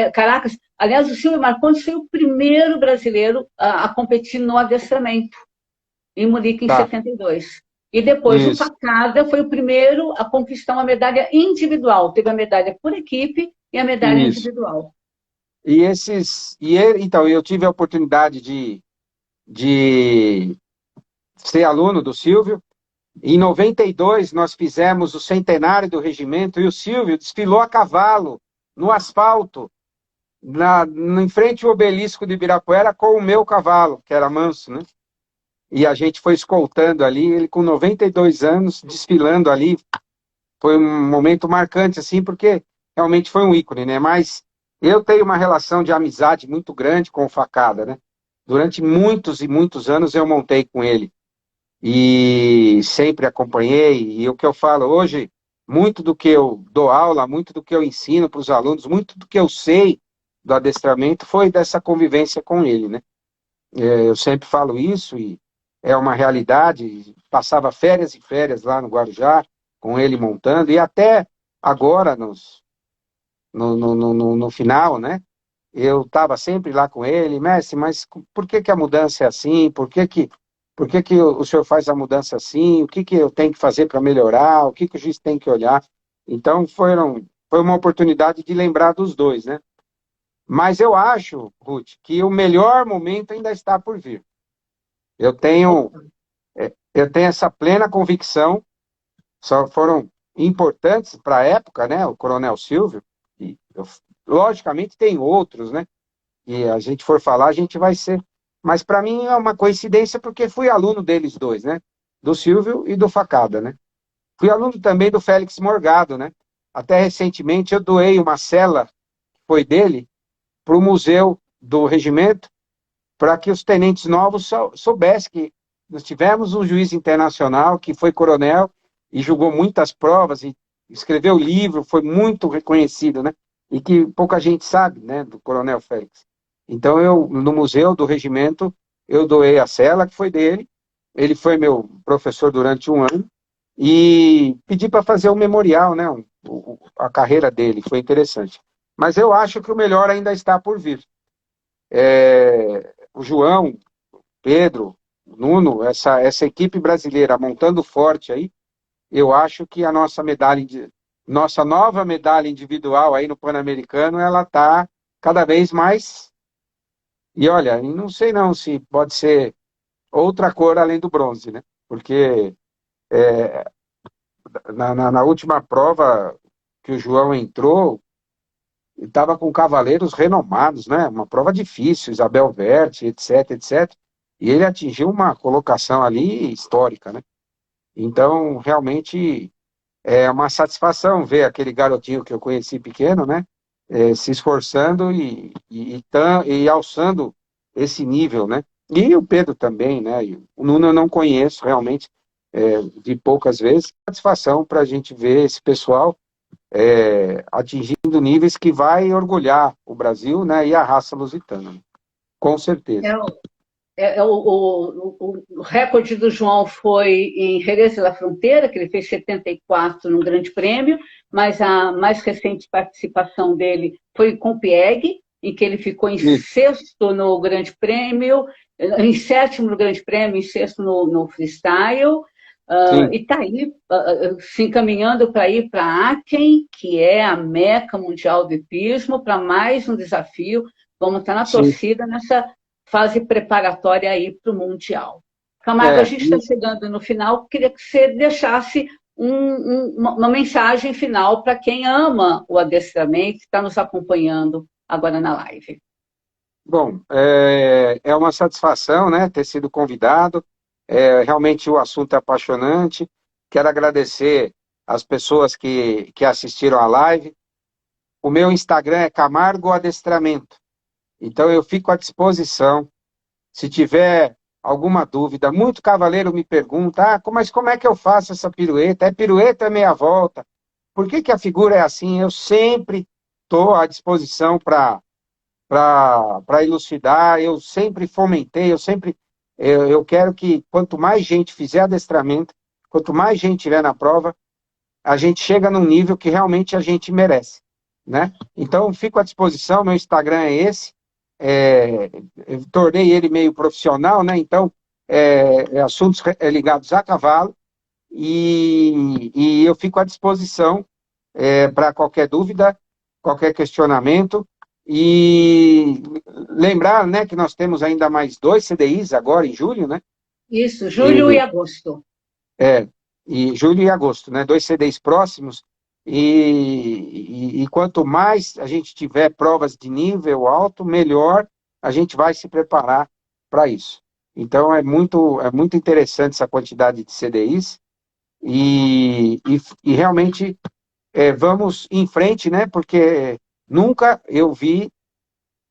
do Caracas, aliás, o Silvio Marcondes foi o primeiro brasileiro a competir no adestramento, em Munique, em Tá, 72. E depois o isso, Facada foi o primeiro a conquistar uma medalha individual. Teve a medalha por equipe e a medalha isso. individual. Então, eu tive a oportunidade de ser aluno do Silvio. Em 92, nós fizemos o centenário do regimento e o Silvio desfilou a cavalo no asfalto, em frente ao obelisco de Ibirapuera, com o meu cavalo, que era manso, né? E a gente foi escoltando ali, ele com 92 anos, desfilando ali. Foi um momento marcante, assim, porque realmente foi um ícone, né? Mas eu tenho uma relação de amizade muito grande com o Facada, né? Durante muitos e muitos anos eu montei com ele e sempre acompanhei. E o que eu falo hoje, muito do que eu dou aula, muito do que eu ensino para os alunos, muito do que eu sei do adestramento foi dessa convivência com ele, né? Eu sempre falo isso e é uma realidade. Passava férias e férias lá no Guarujá, com ele montando, e até agora, no final, né? Eu estava sempre lá com ele, mestre, mas por que que a mudança é assim? Por que que o senhor faz a mudança assim? O que que eu tenho que fazer para melhorar? O que que o juiz tem que olhar? Então, foi uma oportunidade de lembrar dos dois, né? Mas eu acho, Ruth, que o melhor momento ainda está por vir. Eu tenho, eu tenho essa plena convicção, só foram importantes para a época, né? O Coronel Silvio, logicamente tem outros, né? E a gente for falar, a gente vai ser. Mas para mim é uma coincidência porque fui aluno deles dois, né? Do Silvio e do Facada, né? Fui aluno também do Félix Morgado, né? Até recentemente eu doei uma cela, que foi dele, para o museu do regimento, para que os tenentes novos soubessem que nós tivemos um juiz internacional que foi coronel e julgou muitas provas e escreveu livro, foi muito reconhecido, né? E que pouca gente sabe, né, do Coronel Félix. Então, no Museu do Regimento, eu doei a cela, que foi dele, ele foi meu professor durante um ano, e pedi para fazer um memorial, né? A carreira dele, foi interessante. Mas eu acho que o melhor ainda está por vir. O João, Pedro, Nuno, essa equipe brasileira montando forte aí, eu acho que a nossa nova medalha individual aí no Pan-Americano, ela está cada vez mais. E olha, não sei não se pode ser outra cor além do bronze, né? Porque na última prova que o João entrou, estava com cavaleiros renomados, né? Uma prova difícil, Isabel Verte, etc, etc. E ele atingiu uma colocação ali histórica, né? Então, realmente, é uma satisfação ver aquele garotinho que eu conheci pequeno, né? Se esforçando e alçando esse nível, né? E o Pedro também, né? E o Nuno eu não conheço realmente, de poucas vezes. Satisfação para a gente ver esse pessoal atingindo níveis que vai orgulhar o Brasil, né? E a raça lusitana, né? Com certeza. O recorde do João foi em Jerez de la Frontera, que ele fez 74 no Grande Prêmio, mas a mais recente participação dele foi com o Pieg, em que ele ficou em sexto no Grande Prêmio, em sétimo no Grande Prêmio, em sexto no freestyle, e está aí se encaminhando para ir para Aachen, que é a meca mundial do hipismo, para mais um desafio. Vamos estar na torcida nessa fase preparatória aí para o Mundial. Camargo, a gente está chegando no final, queria que você deixasse uma mensagem final para quem ama o adestramento, que está nos acompanhando agora na live. Bom, é uma satisfação, né, ter sido convidado. Realmente o assunto é apaixonante. Quero agradecer as pessoas que assistiram a live. O meu Instagram é Camargo Adestramento. Então eu fico à disposição. Se tiver alguma dúvida, muito cavaleiro me pergunta, mas como é que eu faço essa pirueta? É pirueta ou é meia volta? Por que a figura é assim? Eu sempre estou à disposição para elucidar, eu sempre fomentei, eu quero que quanto mais gente fizer adestramento, quanto mais gente tiver na prova, a gente chega num nível que realmente a gente merece, né? Então, fico à disposição, meu Instagram é esse, eu tornei ele meio profissional, né? Então, assuntos ligados a cavalo, e eu fico à disposição para qualquer dúvida, qualquer questionamento, e lembrar, né, que nós temos ainda mais 2 CDIs agora em julho, né? Isso, julho e agosto. E julho e agosto, né? 2 CDIs próximos, e quanto mais a gente tiver provas de nível alto, melhor a gente vai se preparar para isso. Então, é muito interessante essa quantidade de CDIs, e realmente vamos em frente, né? Porque nunca eu vi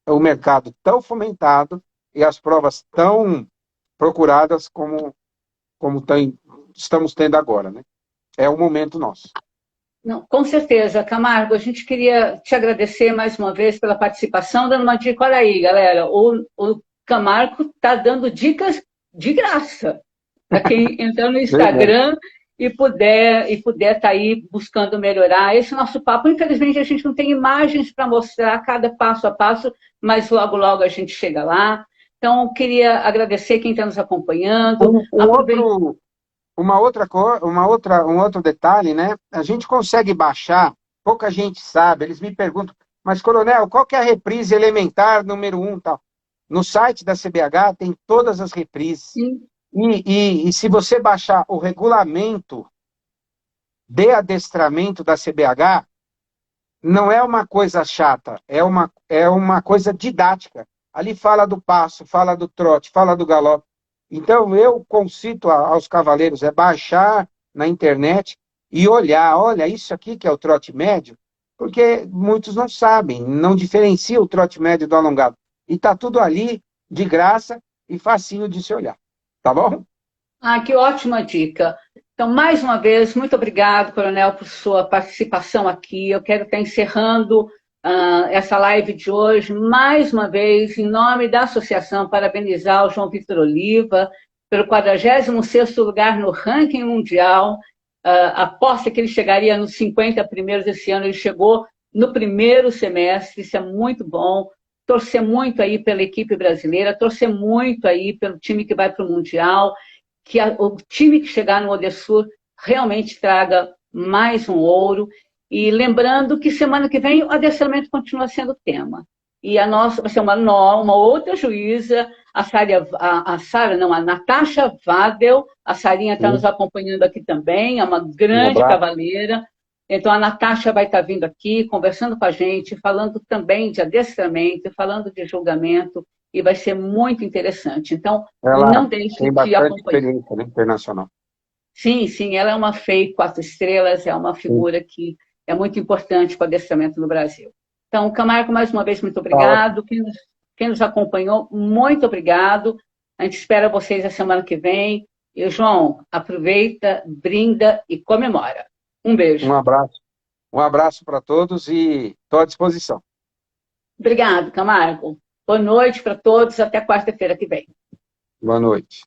o mercado tão fomentado e as provas tão procuradas como estamos tendo agora, né? É o momento nosso. Não, com certeza, Camargo, a gente queria te agradecer mais uma vez pela participação, dando uma dica. Olha aí, galera, o Camargo está dando dicas de graça para quem entrar no Instagram e puder estar aí buscando melhorar. Esse nosso papo, infelizmente, a gente não tem imagens para mostrar cada passo a passo, mas logo, logo a gente chega lá. Então, queria agradecer quem está nos acompanhando. Um outro detalhe, né? A gente consegue baixar, pouca gente sabe, eles me perguntam, mas, Coronel, qual que é a reprise elementar número 1, tal? No site da CBH tem todas as reprises. Sim. E se você baixar o regulamento de adestramento da CBH, não é uma coisa chata, é uma coisa didática. Ali fala do passo, fala do trote, fala do galope. Então, eu concito aos cavaleiros baixar na internet e olhar, olha, isso aqui que é o trote médio, porque muitos não sabem, não diferencia o trote médio do alongado. E está tudo ali, de graça e facinho de se olhar. Tá bom? Que ótima dica. Então, mais uma vez, muito obrigado, Coronel, por sua participação aqui. Eu quero estar encerrando essa live de hoje, mais uma vez, em nome da associação, parabenizar o João Vitor Oliva, pelo 46º lugar no ranking mundial. Aposta que ele chegaria nos 50 primeiros esse ano, ele chegou no primeiro semestre, isso é muito bom. Torcer muito aí pela equipe brasileira, torcer muito aí pelo time que vai para o Mundial, que o time que chegar no Odessur realmente traga mais um ouro. E lembrando que semana que vem o adestramento continua sendo tema. E a nossa vai ser uma outra juíza, a Natasha Vadel, a Sarinha está nos acompanhando aqui também, é uma grande cavaleira. Então a Natasha vai estar vindo aqui, conversando com a gente, falando também de adestramento, falando de julgamento, e vai ser muito interessante. Então, Ela não deixe tem de bastante acompanhar. experiência, né, internacional. Sim, sim, ela é uma FEI 4 estrelas, é uma Sim. figura que é muito importante para o adestramento no Brasil. Então, Camargo, mais uma vez, muito Tá ótimo. obrigado. Quem nos acompanhou, muito obrigado. A gente espera vocês a semana que vem. E, João, aproveita, brinda e comemora. Um Um beijo. abraço. Um abraço para todos e estou à disposição. Obrigado, Camargo. Boa noite para todos. Até quarta-feira que vem. Boa noite.